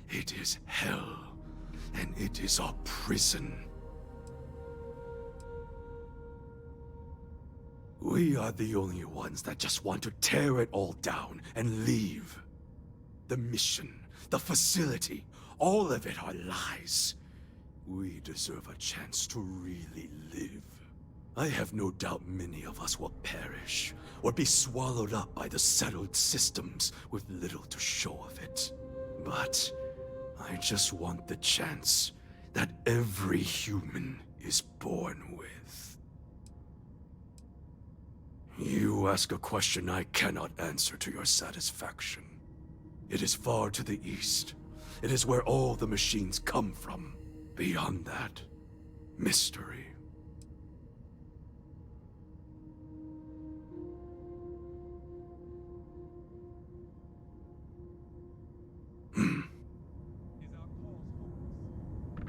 It is hell, and it is our prison. We are the only ones that just want to tear it all down and leave. The mission, the facility, all of it are lies. We deserve a chance to really live. I have no doubt many of us will perish, or be swallowed up by the settled systems with little to show of it. But I just want the chance that every human is born with. You ask a question I cannot answer to your satisfaction. It is far to the east. It is where all the machines come from. Beyond that, mystery.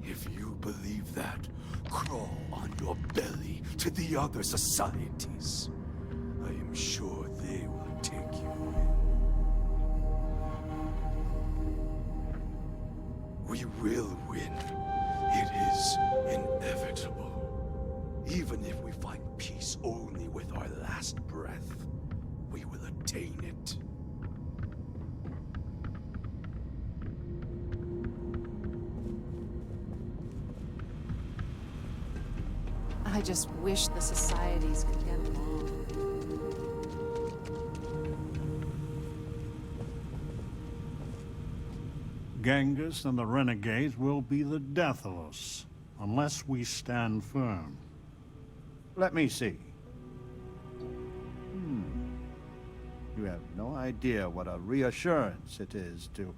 If you believe that, crawl on your belly to the other societies. I am sure they will take you in. We will win. It is inevitable. Even if we find peace only with our last breath, we will attain it. I just wish the societies could get along. Genghis and the renegades will be the death of us, unless we stand firm. Let me see. You have no idea what a reassurance it is to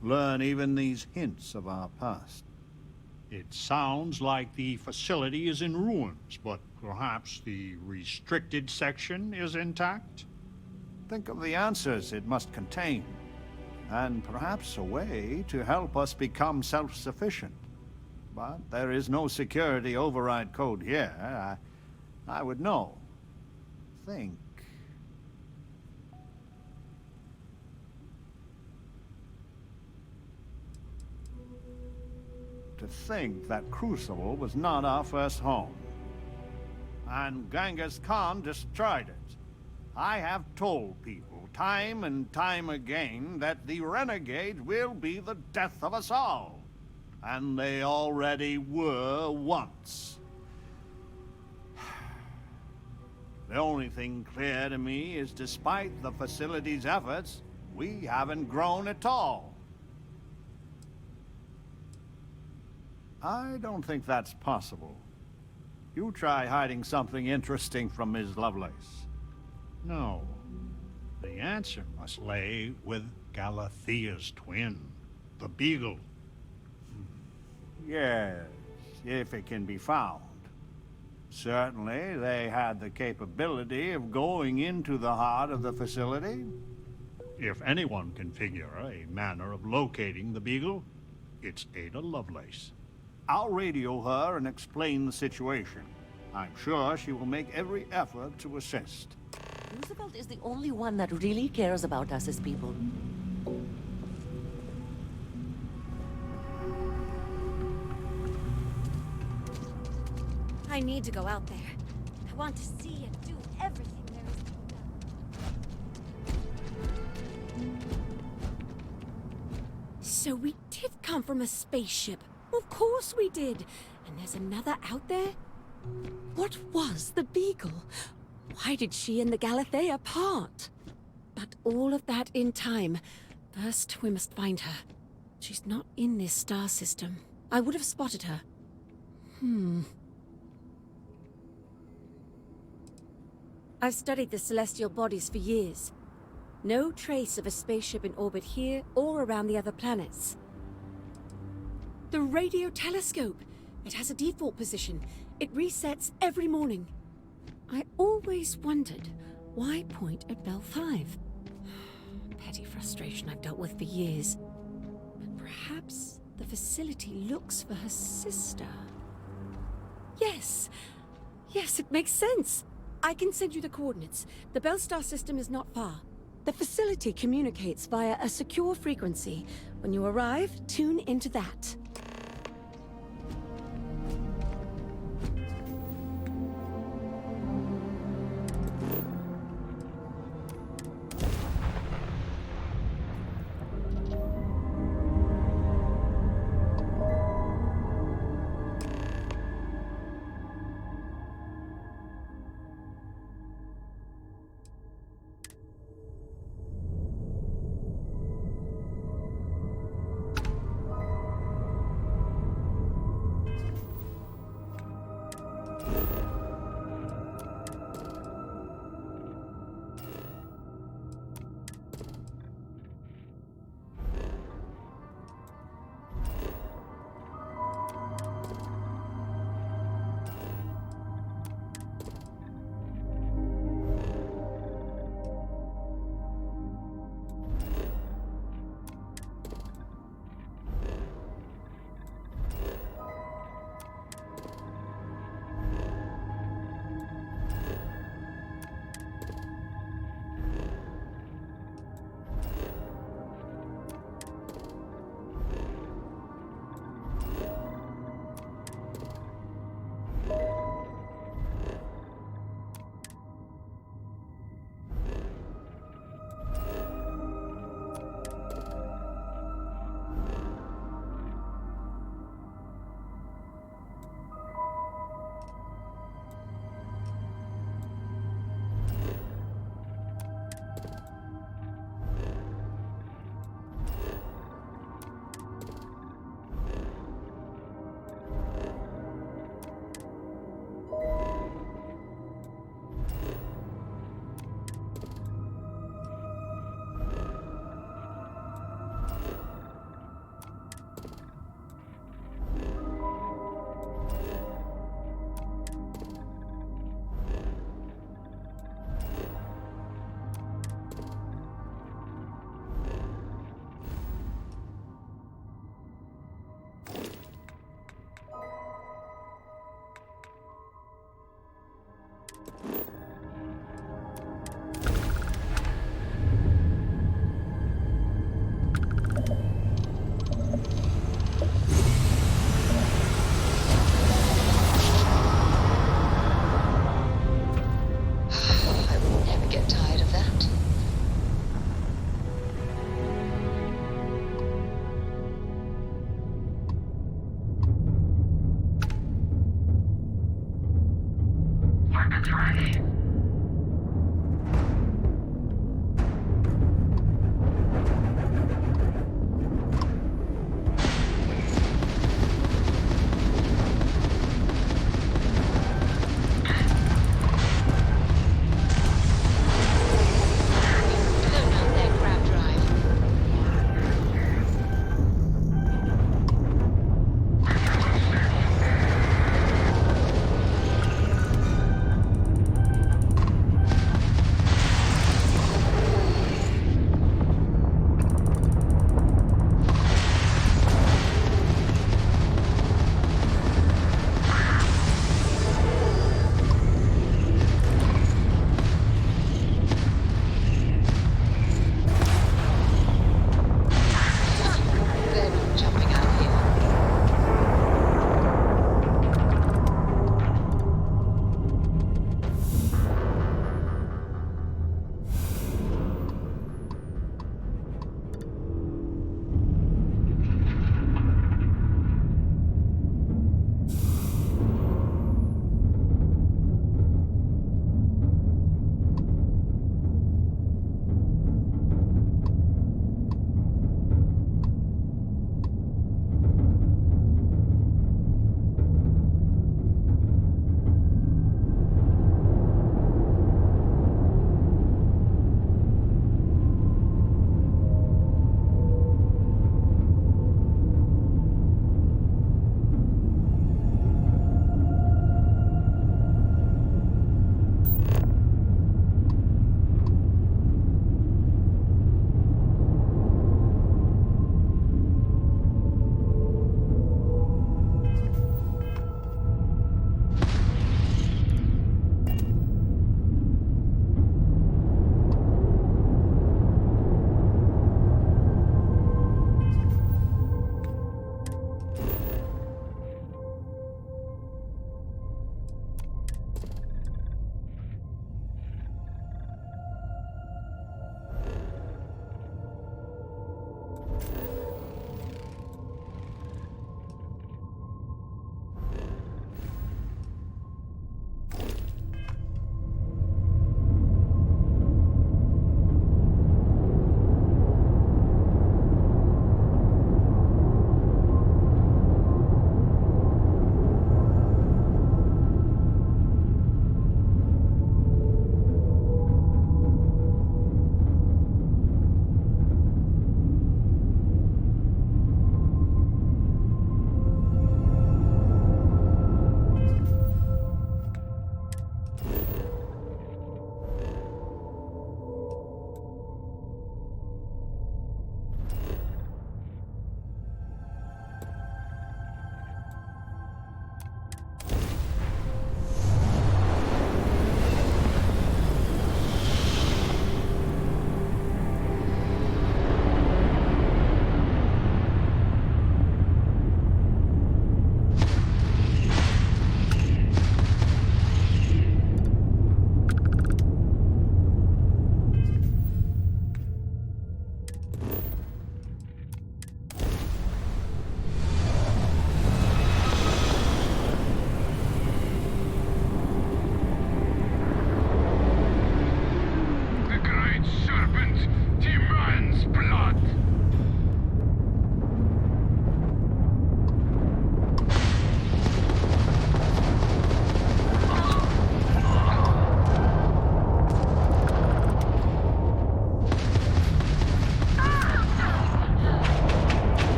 learn even these hints of our past. It sounds like the facility is in ruins, but perhaps the restricted section is intact? Think of the answers it must contain, and perhaps a way to help us become self-sufficient. But there is no security override code here. I would know. Think. To think that Crucible was not our first home. And Genghis Khan destroyed it. I have told people time and time again that the renegade will be the death of us all. And they already were once. The only thing clear to me is despite the facility's efforts, we haven't grown at all. I don't think that's possible. You try hiding something interesting from Ms. Lovelace. No. The answer must lay with Galathea's twin, the Beagle. Yes, if it can be found. Certainly, they had the capability of going into the heart of the facility. If anyone can figure a manner of locating the Beagle, it's Ada Lovelace. I'll radio her and explain the situation. I'm sure she will make every effort to assist. Roosevelt is the only one that really cares about us as people. I need to go out there. I want to see and do everything there is to be done. So we did come from a spaceship. Of course we did. And there's another out there? What was the Beagle? Why did she and the Galathea part? But all of that in time. First, we must find her. She's not in this star system. I would have spotted her. I've studied the celestial bodies for years. No trace of a spaceship in orbit here or around the other planets. The radio telescope! It has a default position. It resets every morning. I always wondered, why point at Bell 5? Petty frustration I've dealt with for years. But perhaps the facility looks for her sister. Yes! Yes, it makes sense! I can send you the coordinates. The Bell Star system is not far. The facility communicates via a secure frequency. When you arrive, tune into that.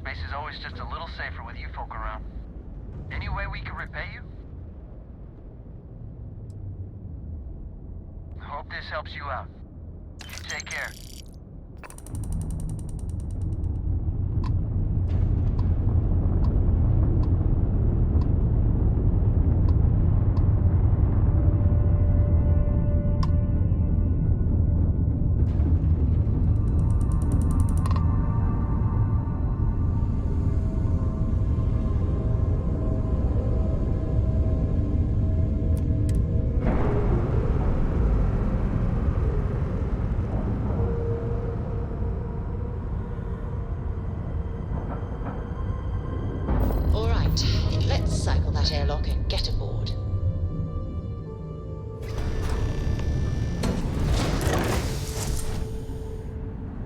space is always just a little safer with you folk around. Any way we can repay you? Hope this helps you out. Take care. Let's cycle that airlock and get aboard.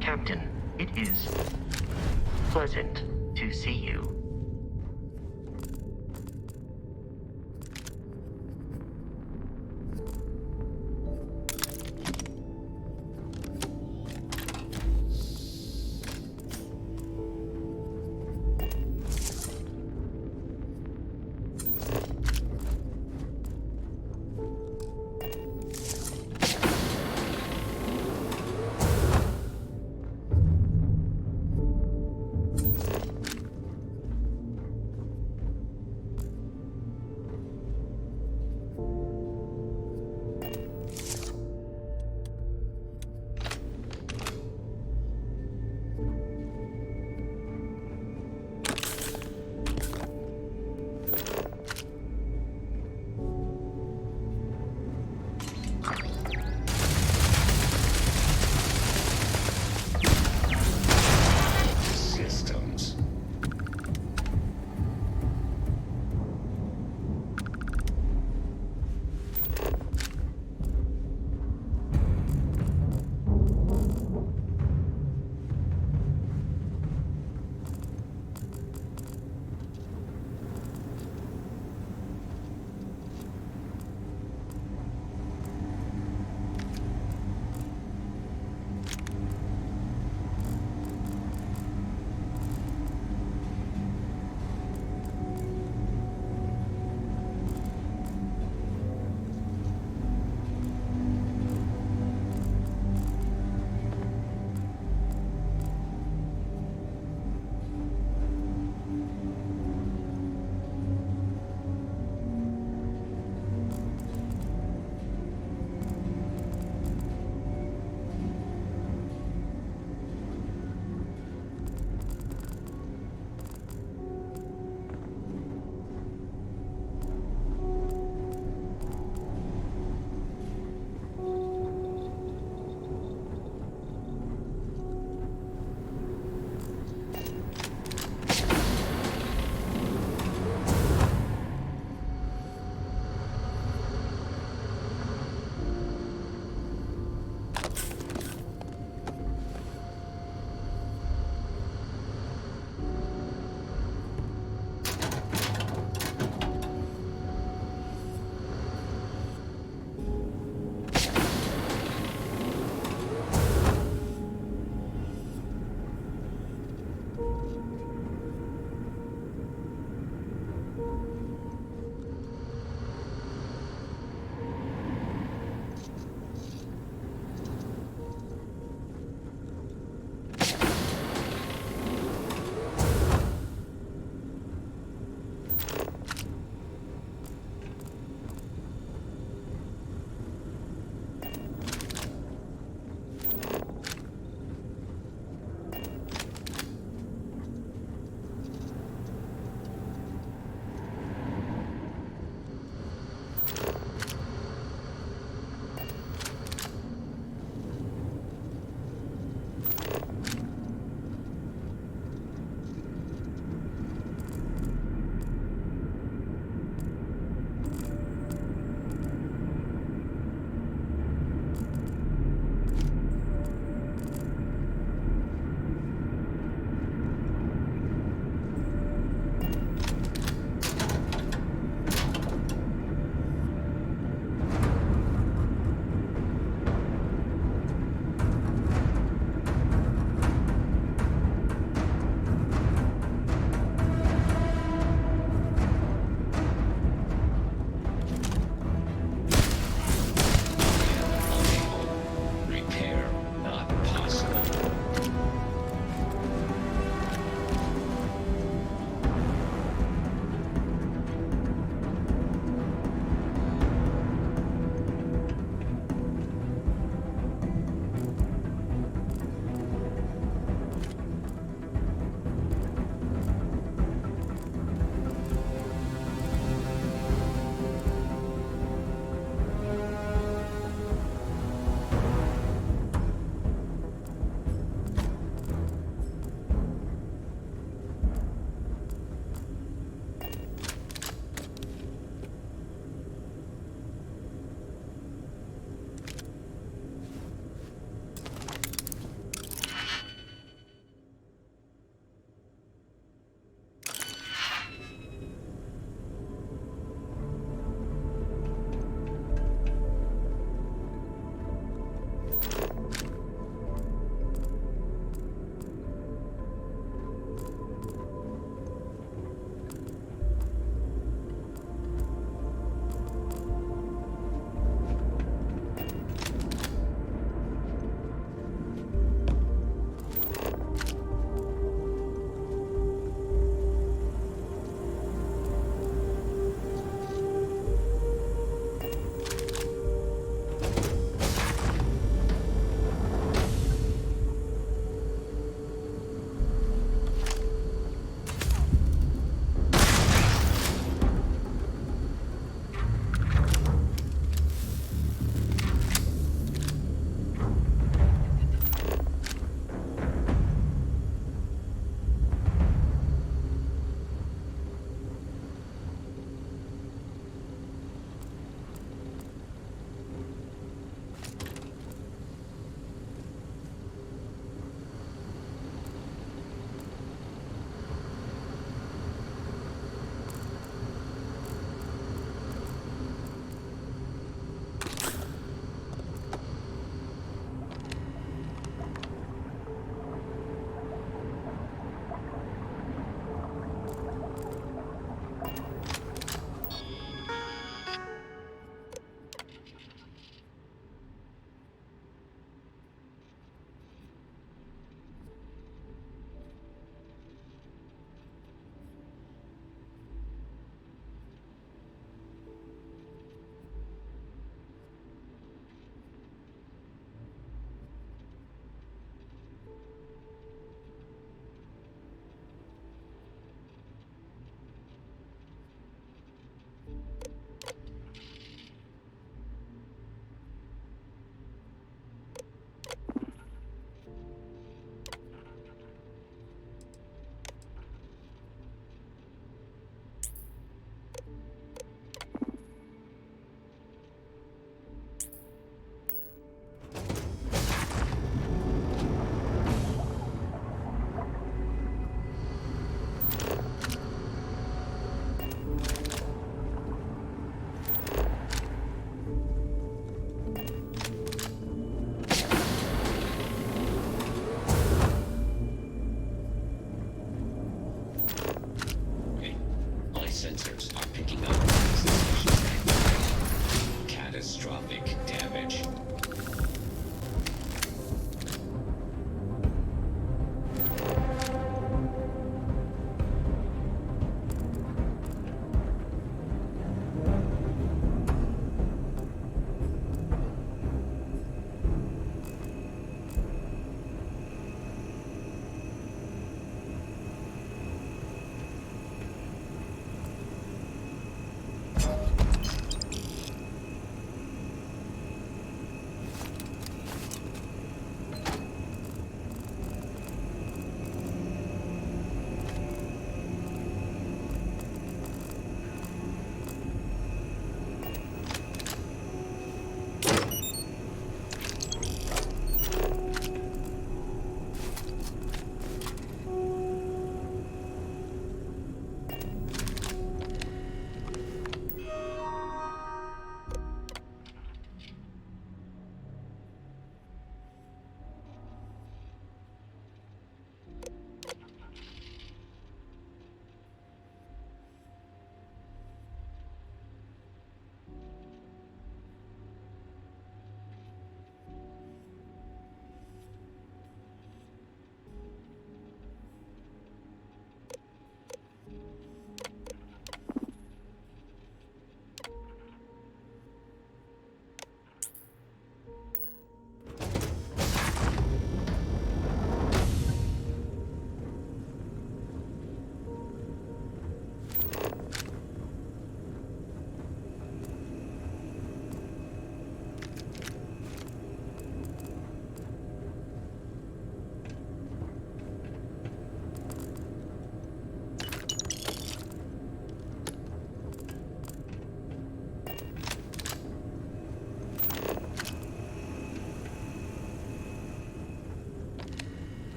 Captain, it is pleasant to see you.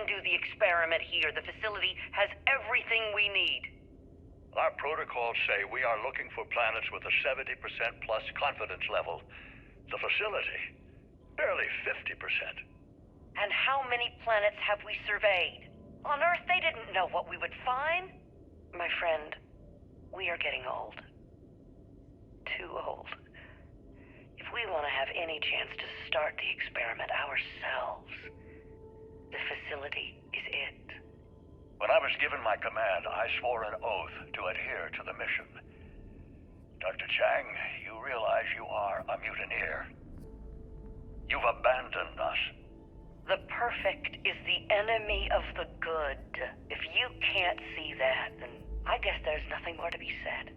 can do the experiment here. The facility has everything we need. Our protocols say we are looking for planets with a 70% plus confidence level. The facility, barely 50%. And how many planets have we surveyed? On Earth, they didn't know what we would find. My friend, we are getting old. Too old. If we want to have any chance to start the experiment ourselves, the facility is it. When I was given my command, I swore an oath to adhere to the mission. Dr. Chang, you realize you are a mutineer. You've abandoned us. The perfect is the enemy of the good. If you can't see that, then I guess there's nothing more to be said.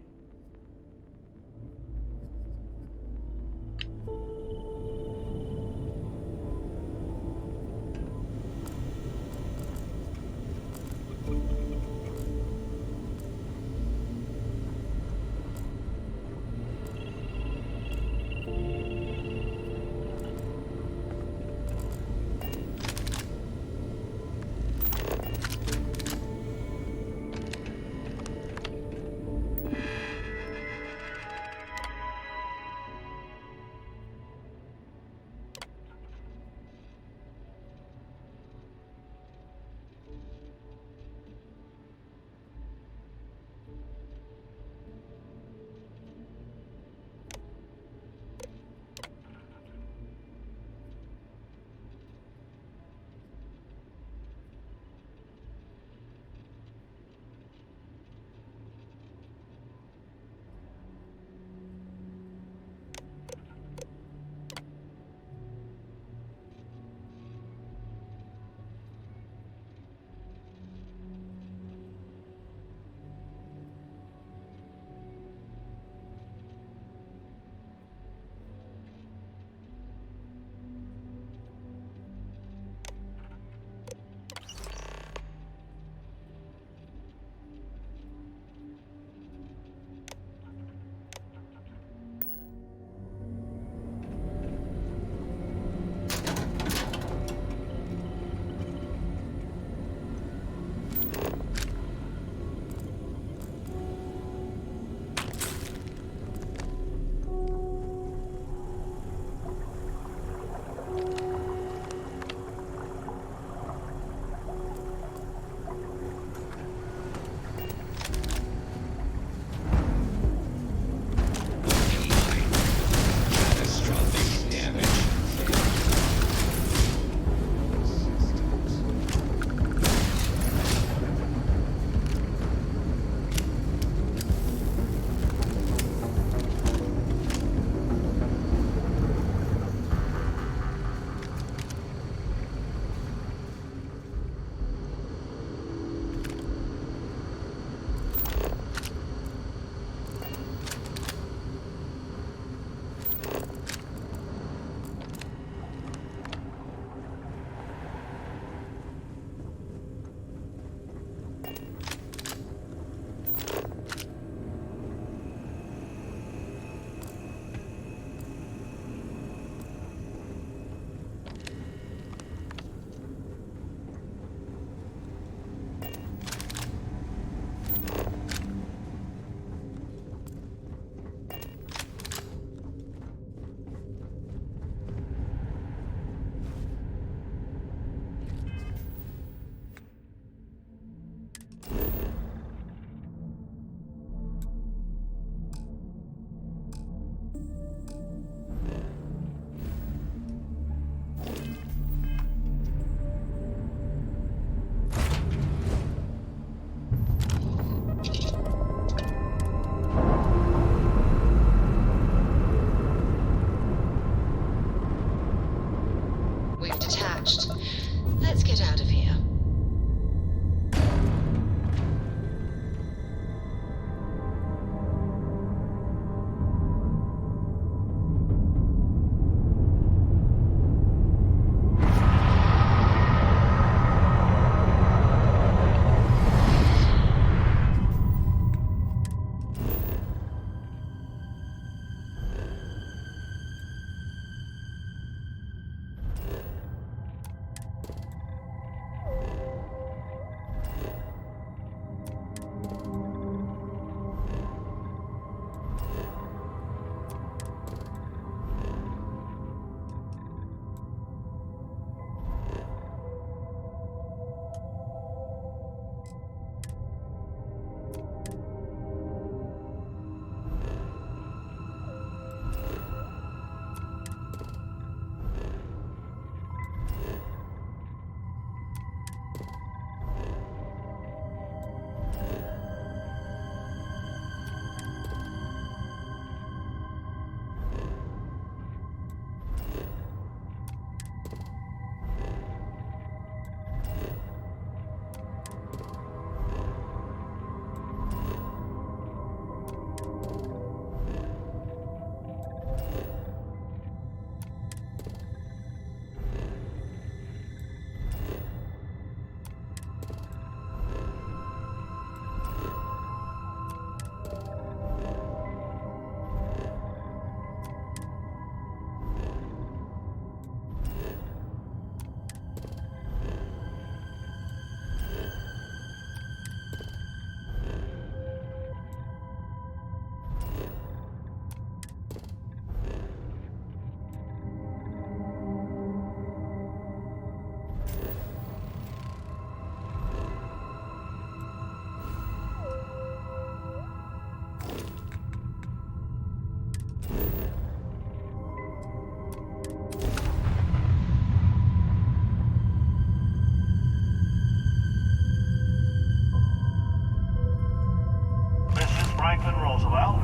Roosevelt.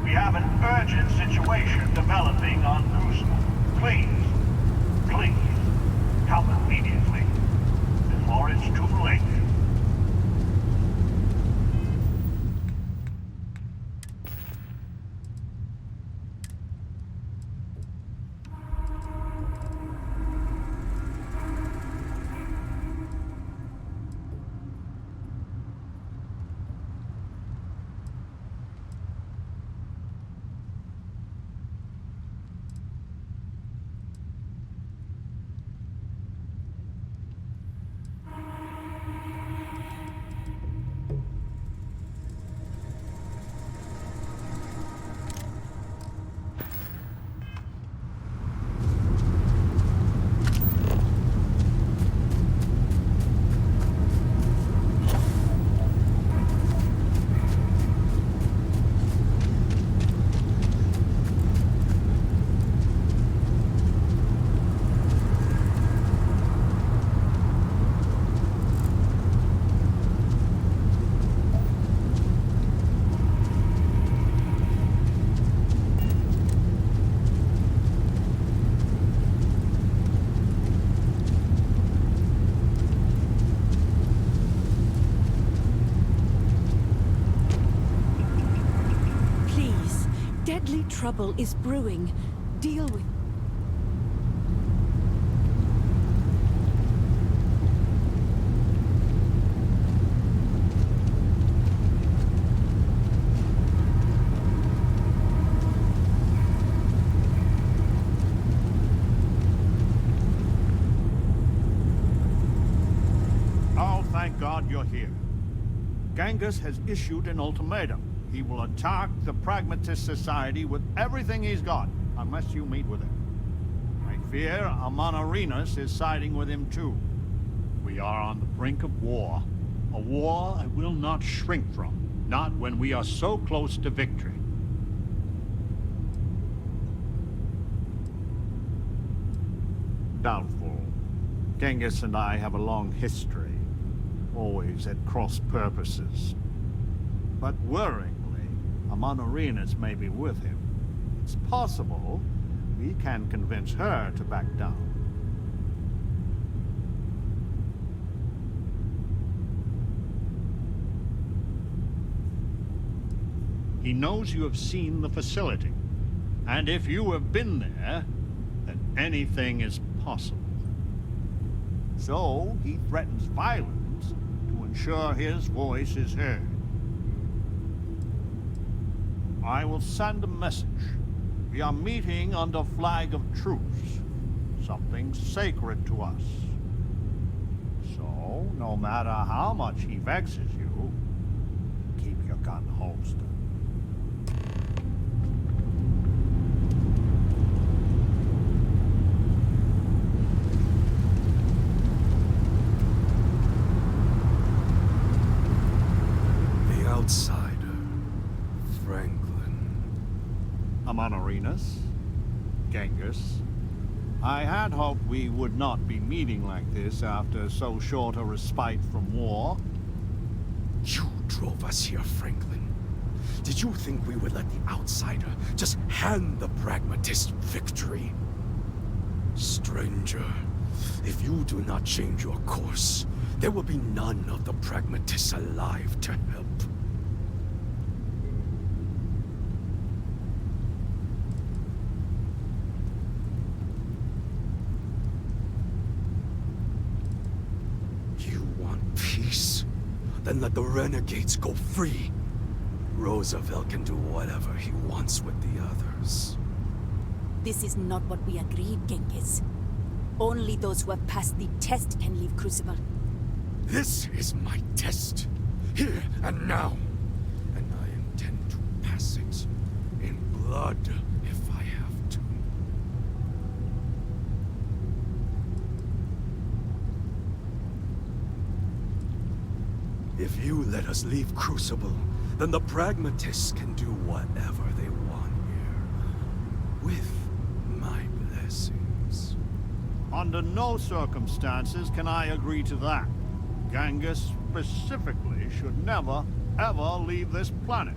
We have an urgent situation developing on Crucible. Please, help immediately, before it's too late. Deadly trouble is brewing. Deal with... Oh, thank God you're here. Genghis has issued an ultimatum. He will attack the Pragmatist Society with everything he's got, unless you meet with him. I fear Amon Arenas is siding with him too. We are on the brink of war. A war I will not shrink from, not when we are so close to victory. Doubtful. Genghis and I have a long history, always at cross purposes. But worryingly, Amon Arenas may be with him. It's possible we can convince her to back down. He knows you have seen the facility, and if you have been there, then anything is possible. So he threatens violence to ensure his voice is heard. I will send a message. We are meeting under flag of truce, something sacred to us. So, no matter how much he vexes you, keep your gun holstered. The outsider, Franklin. Amon Arenas, Genghis. I had hoped we would not be meeting like this after so short a respite from war. You drove us here, Franklin. Did you think we would let the outsider just hand the Pragmatist victory? Stranger, if you do not change your course, there will be none of the Pragmatists alive to help. Then let the renegades go free. Roosevelt can do whatever he wants with the others. This is not what we agreed, Genghis. Only those who have passed the test can leave Crucible. This is my test, here and now. And I intend to pass it in blood if I have to. If you let us leave Crucible, then the Pragmatists can do whatever they want here. With my blessings. Under no circumstances can I agree to that. Genghis specifically should never, ever leave this planet.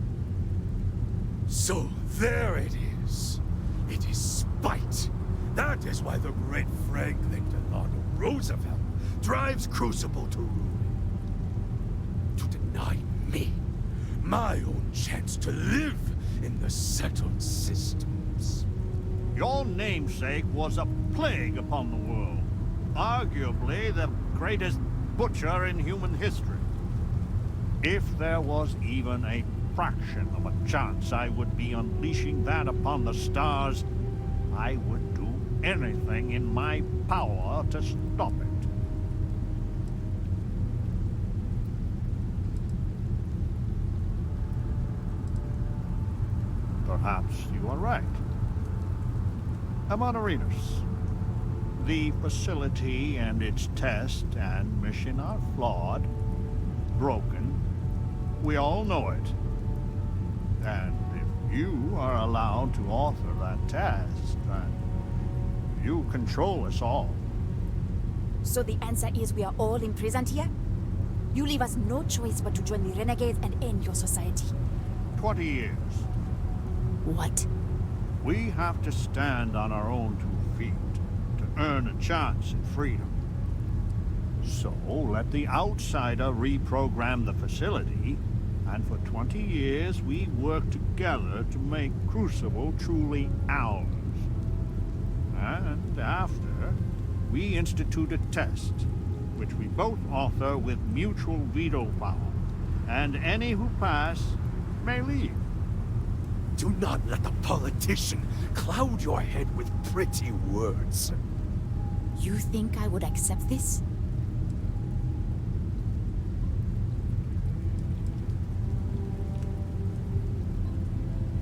So there it is. It is spite. That is why the great Franklin Delano Roosevelt drives Crucible to ruin. To deny me my own chance to live in the settled systems. Your namesake was a plague upon the world. Arguably the greatest butcher in human history. If there was even a fraction of a chance I would be unleashing that upon the stars, I would do anything in my power to stop it. Perhaps you are right. Amonarinos. The facility and its test and mission are flawed, broken. We all know it. And if you are allowed to author that test, then you control us all. So the answer is we are all imprisoned here? You leave us no choice but to join the renegades and end your society. 20 years. What? We have to stand on our own 2 feet to earn a chance at freedom. So let the outsider reprogram the facility, and for 20 years we work together to make Crucible truly ours. And after, we institute a test, which we both author with mutual veto power, and any who pass may leave. Do not let the politician cloud your head with pretty words. You think I would accept this?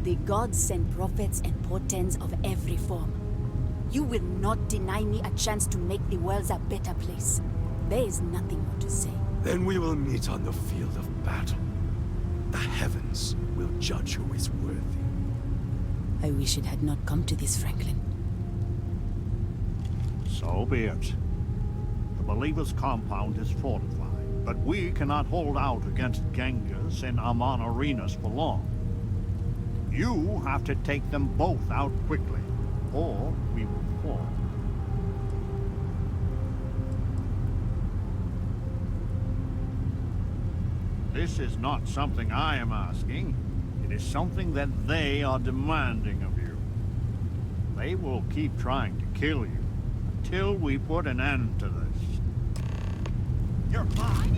The gods send prophets and portents of every form. You will not deny me a chance to make the world a better place. There is nothing more to say. Then we will meet on the field of battle. The heavens will judge who is worthy. I wish it had not come to this, Franklin. So be it. The Believer's compound is fortified, but we cannot hold out against Genghis and Amonarinos for long. You have to take them both out quickly, or we will fall. This is not something I am asking. It is something that they are demanding of you. They will keep trying to kill you until we put an end to this. You're fine.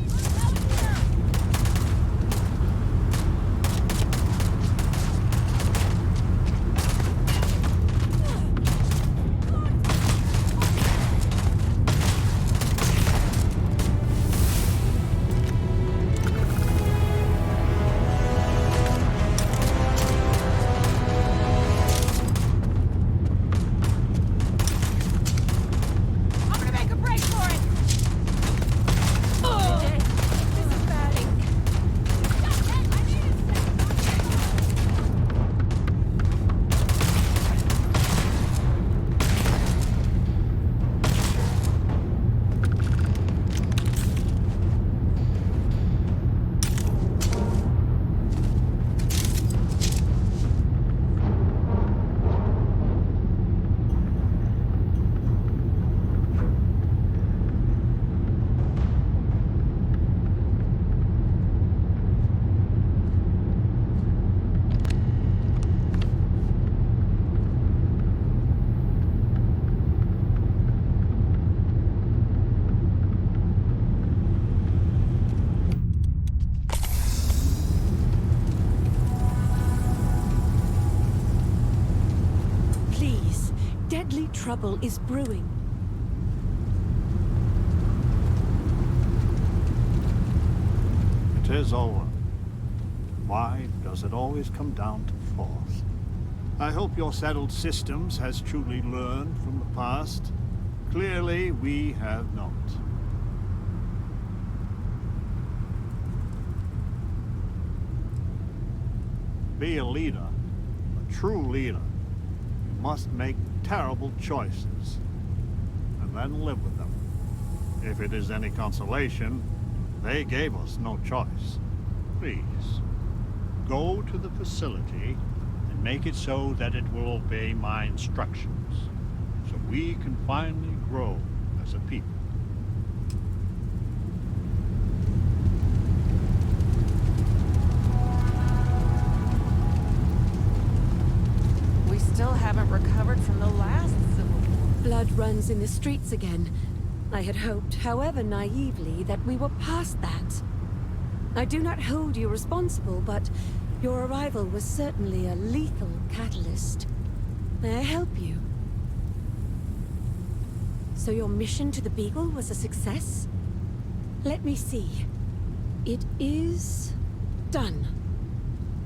Trouble is brewing. It is over. Why does it always come down to force? I hope your settled systems has truly learned from the past. Clearly, we have not. Be a leader, a true leader. You must make terrible choices, and then live with them. If it is any consolation, they gave us no choice. Please, go to the facility and make it so that it will obey my instructions, so we can finally grow as a people. We still haven't recovered from the last civil war. Blood runs in the streets again. I had hoped, however naively, that we were past that. I do not hold you responsible, but your arrival was certainly a lethal catalyst. May I help you? So your mission to the Beagle was a success? Let me see. It is done.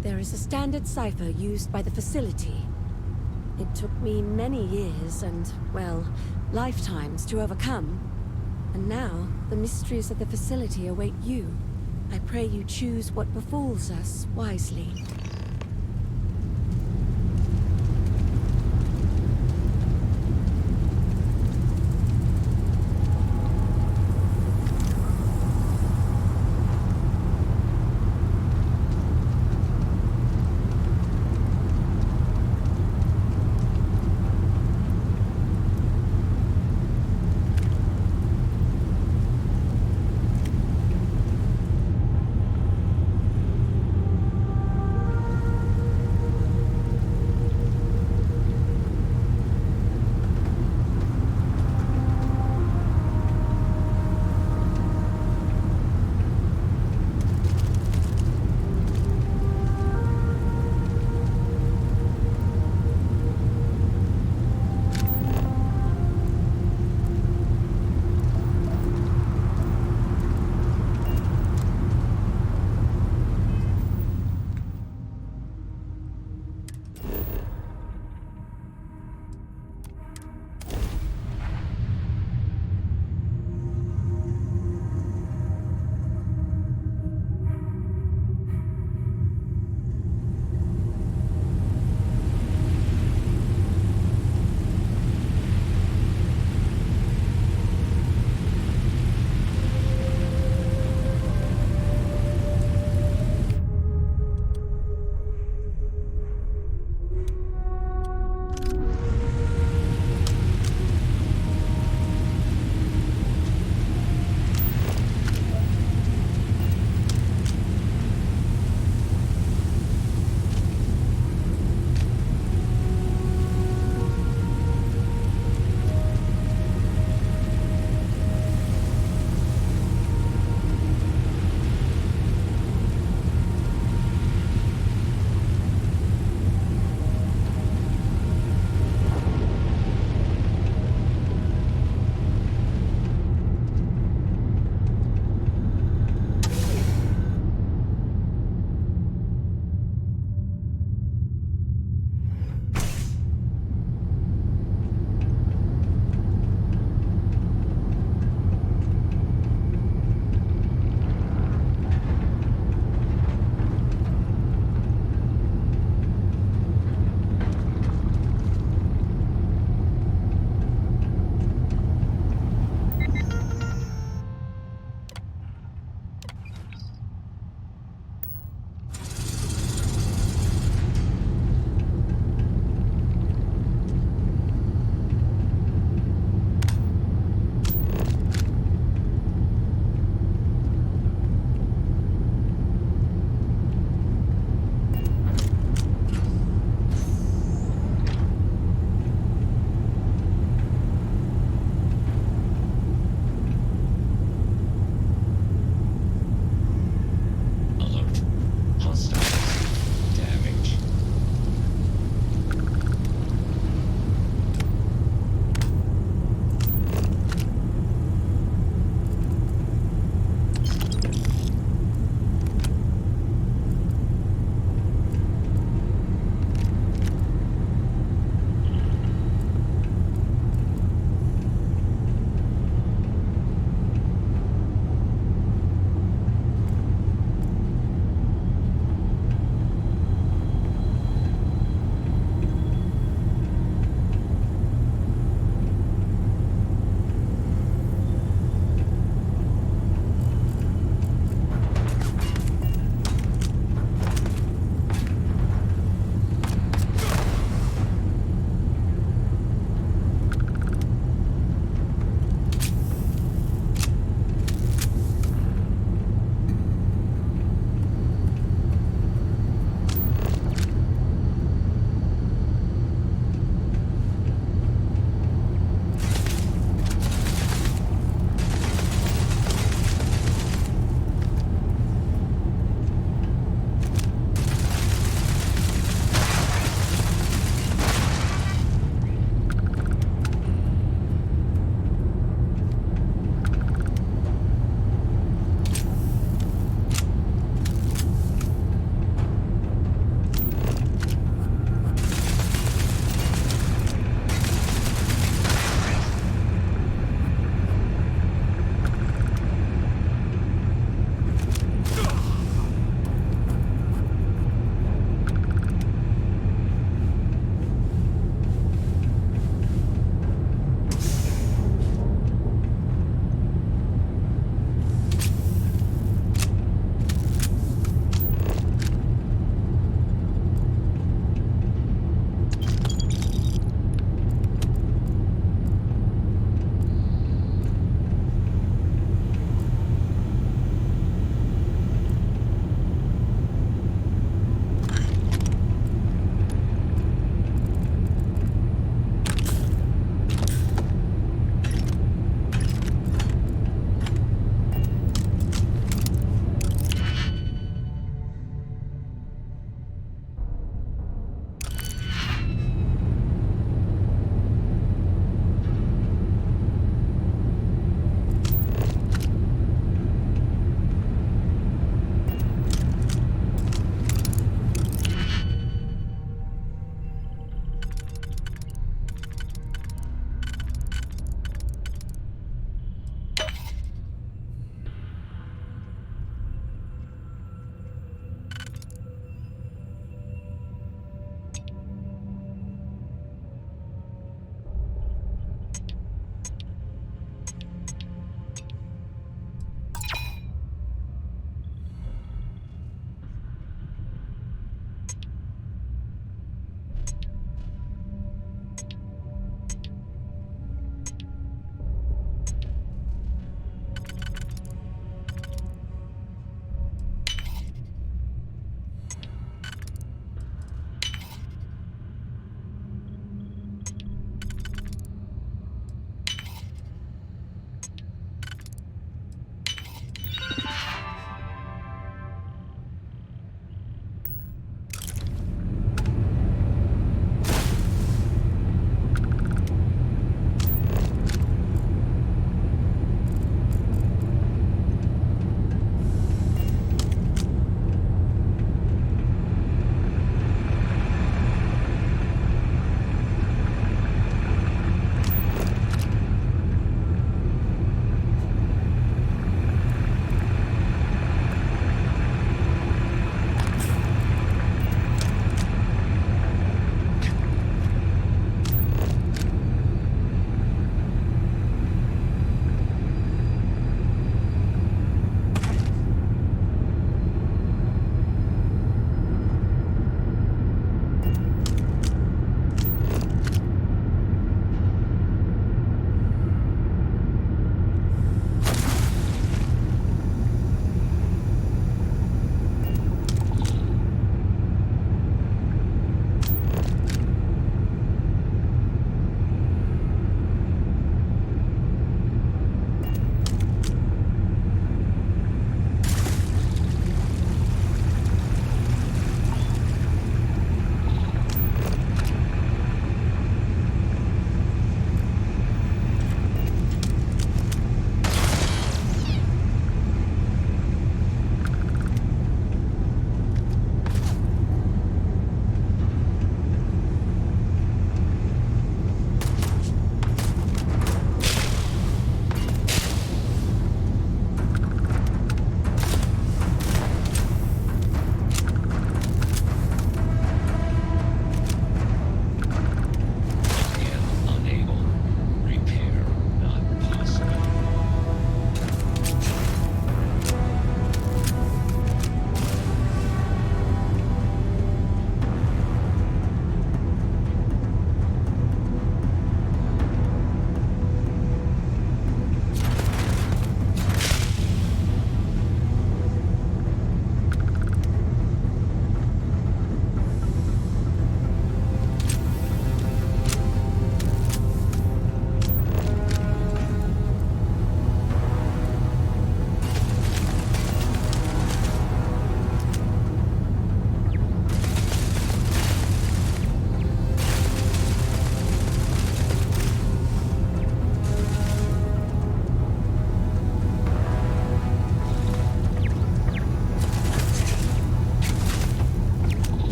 There is a standard cipher used by the facility. It took me many years and, well, lifetimes to overcome. And now, the mysteries of the facility await you. I pray you choose what befalls us wisely.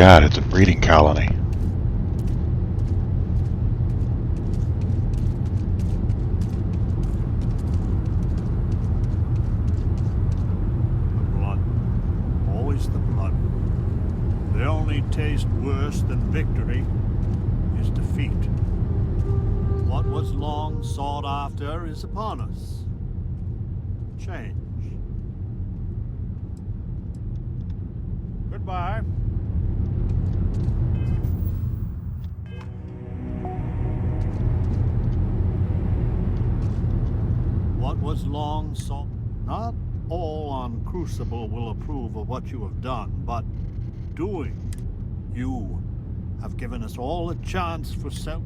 God, it's a breeding colony. The blood. Always the blood. The only taste worse than victory is defeat. What was long sought after is upon us. Change. Goodbye. What was long sought? Not all on Crucible will approve of what you have done, but doing. You have given us all a chance for self.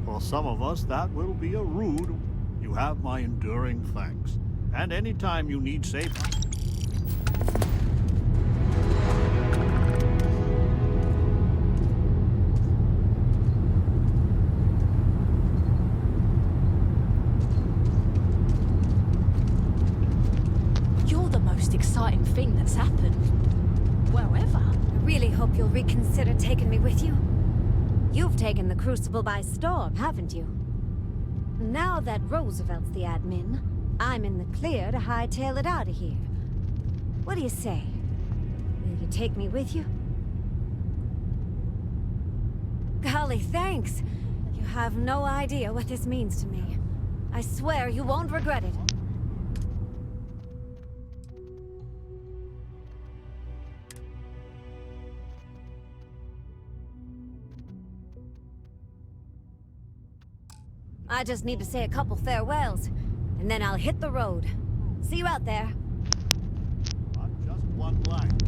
For some of us, that will be a rude. You have my enduring thanks. And anytime you need safe. You're the most exciting thing that's happened. Well, ever. I really hope you'll reconsider taking me with you. You've taken the Crucible by storm, haven't you? Now that Roosevelt's the admin, I'm in the clear to hightail it out of here. What do you say? Will you take me with you? Golly, thanks! You have no idea what this means to me. I swear you won't regret it. I just need to say a couple farewells, and then I'll hit the road. See you out there. Not just one line.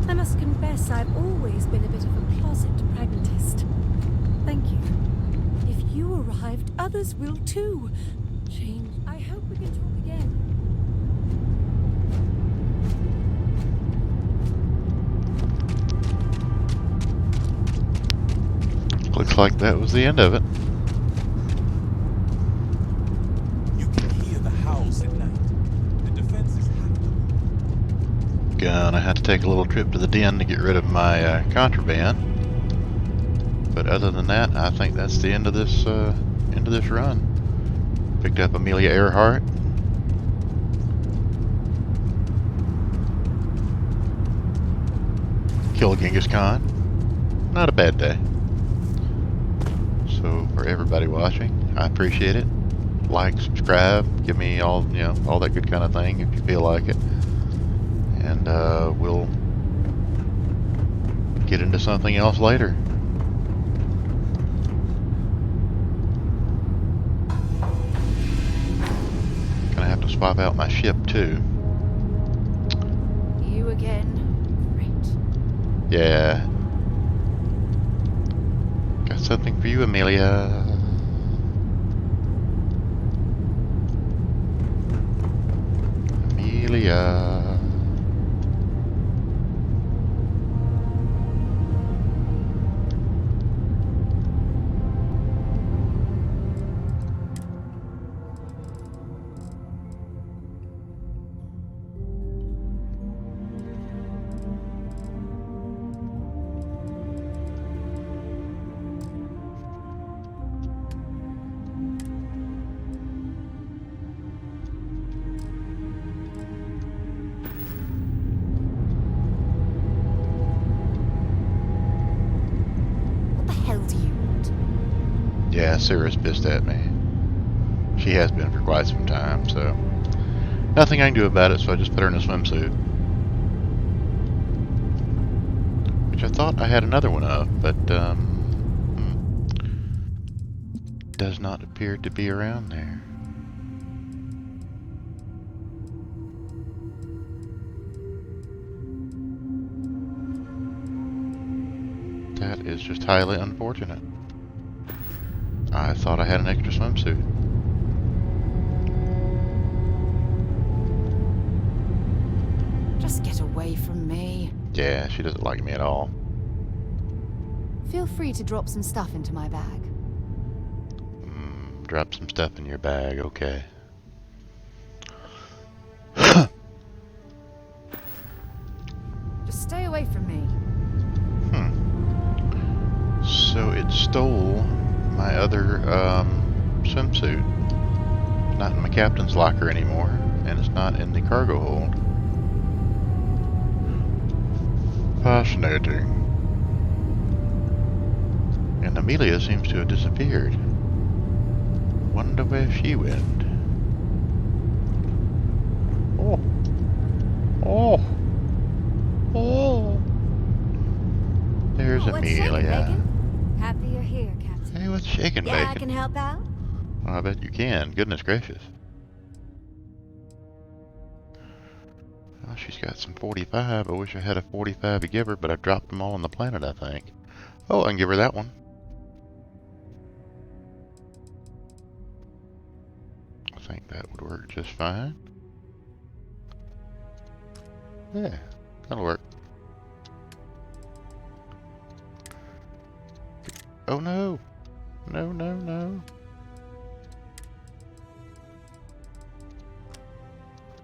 I must confess I've always been a bit of a closet pragmatist. Thank you. If you arrived, others will too. Change. I hope we can talk again. Looks like that was the end of it. You can hear the howls at night. The defenses have to. Gonna have to take a little trip to the den to get rid of my contraband. But other than that, I think that's the end of this run. Picked up Amelia Earhart. Killed Genghis Khan. Not a bad day. So for everybody watching, I appreciate it. Like, subscribe, give me all all that good kind of thing if you feel like it. And we'll get into something else later. Gonna have to swap out my ship too. You again? Great. Yeah. Got something for you, Amelia. Amelia. Yeah, Sarah's pissed at me. She has been for quite some time, so nothing I can do about it, so I just put her in a swimsuit. Which I thought I had another one of, but does not appear to be around there. That is just highly unfortunate. I thought I had an extra swimsuit. Just get away from me. Yeah, she doesn't like me at all. Feel free to drop some stuff into my bag. Drop some stuff in your bag, okay. Just stay away from me. So it stole my other swimsuit. It's not in my captain's locker anymore, and it's not in the cargo hold. Fascinating. And Amelia seems to have disappeared. Wonder where she went. Oh. Oh. Oh. There's What's shaking, Amelia. Bacon? Happy you're here, Captain. Hey, what's shaking, Yeah, Bacon? I can help out. Well, I bet you can. Goodness gracious. Well, she's got some 45. I wish I had a 45 to give her, but I've dropped them all on the planet, I think. Oh, I can give her that one. I think that would work just fine. Yeah, that'll work. Oh no! No, no, no.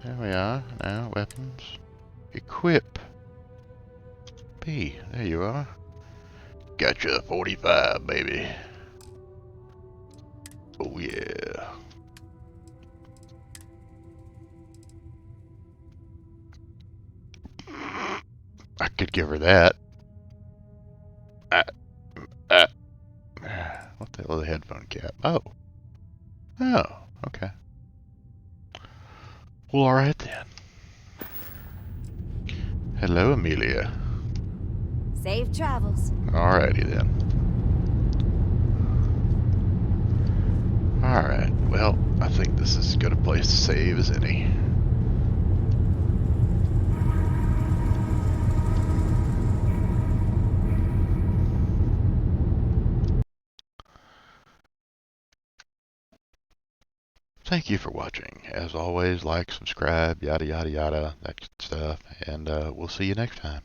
There we are. Now, weapons. Equip. B. There you are. Gotcha, 45, baby. Oh yeah. I could give her that. What the hell is a headphone cap? Oh. Oh, okay. Well, alright then. Hello, Amelia. Safe travels. Alrighty then. Alright, well, I think this is as good a place to save as any. Thank you for watching. As always, like, subscribe, yada yada yada, that good stuff, and we'll see you next time.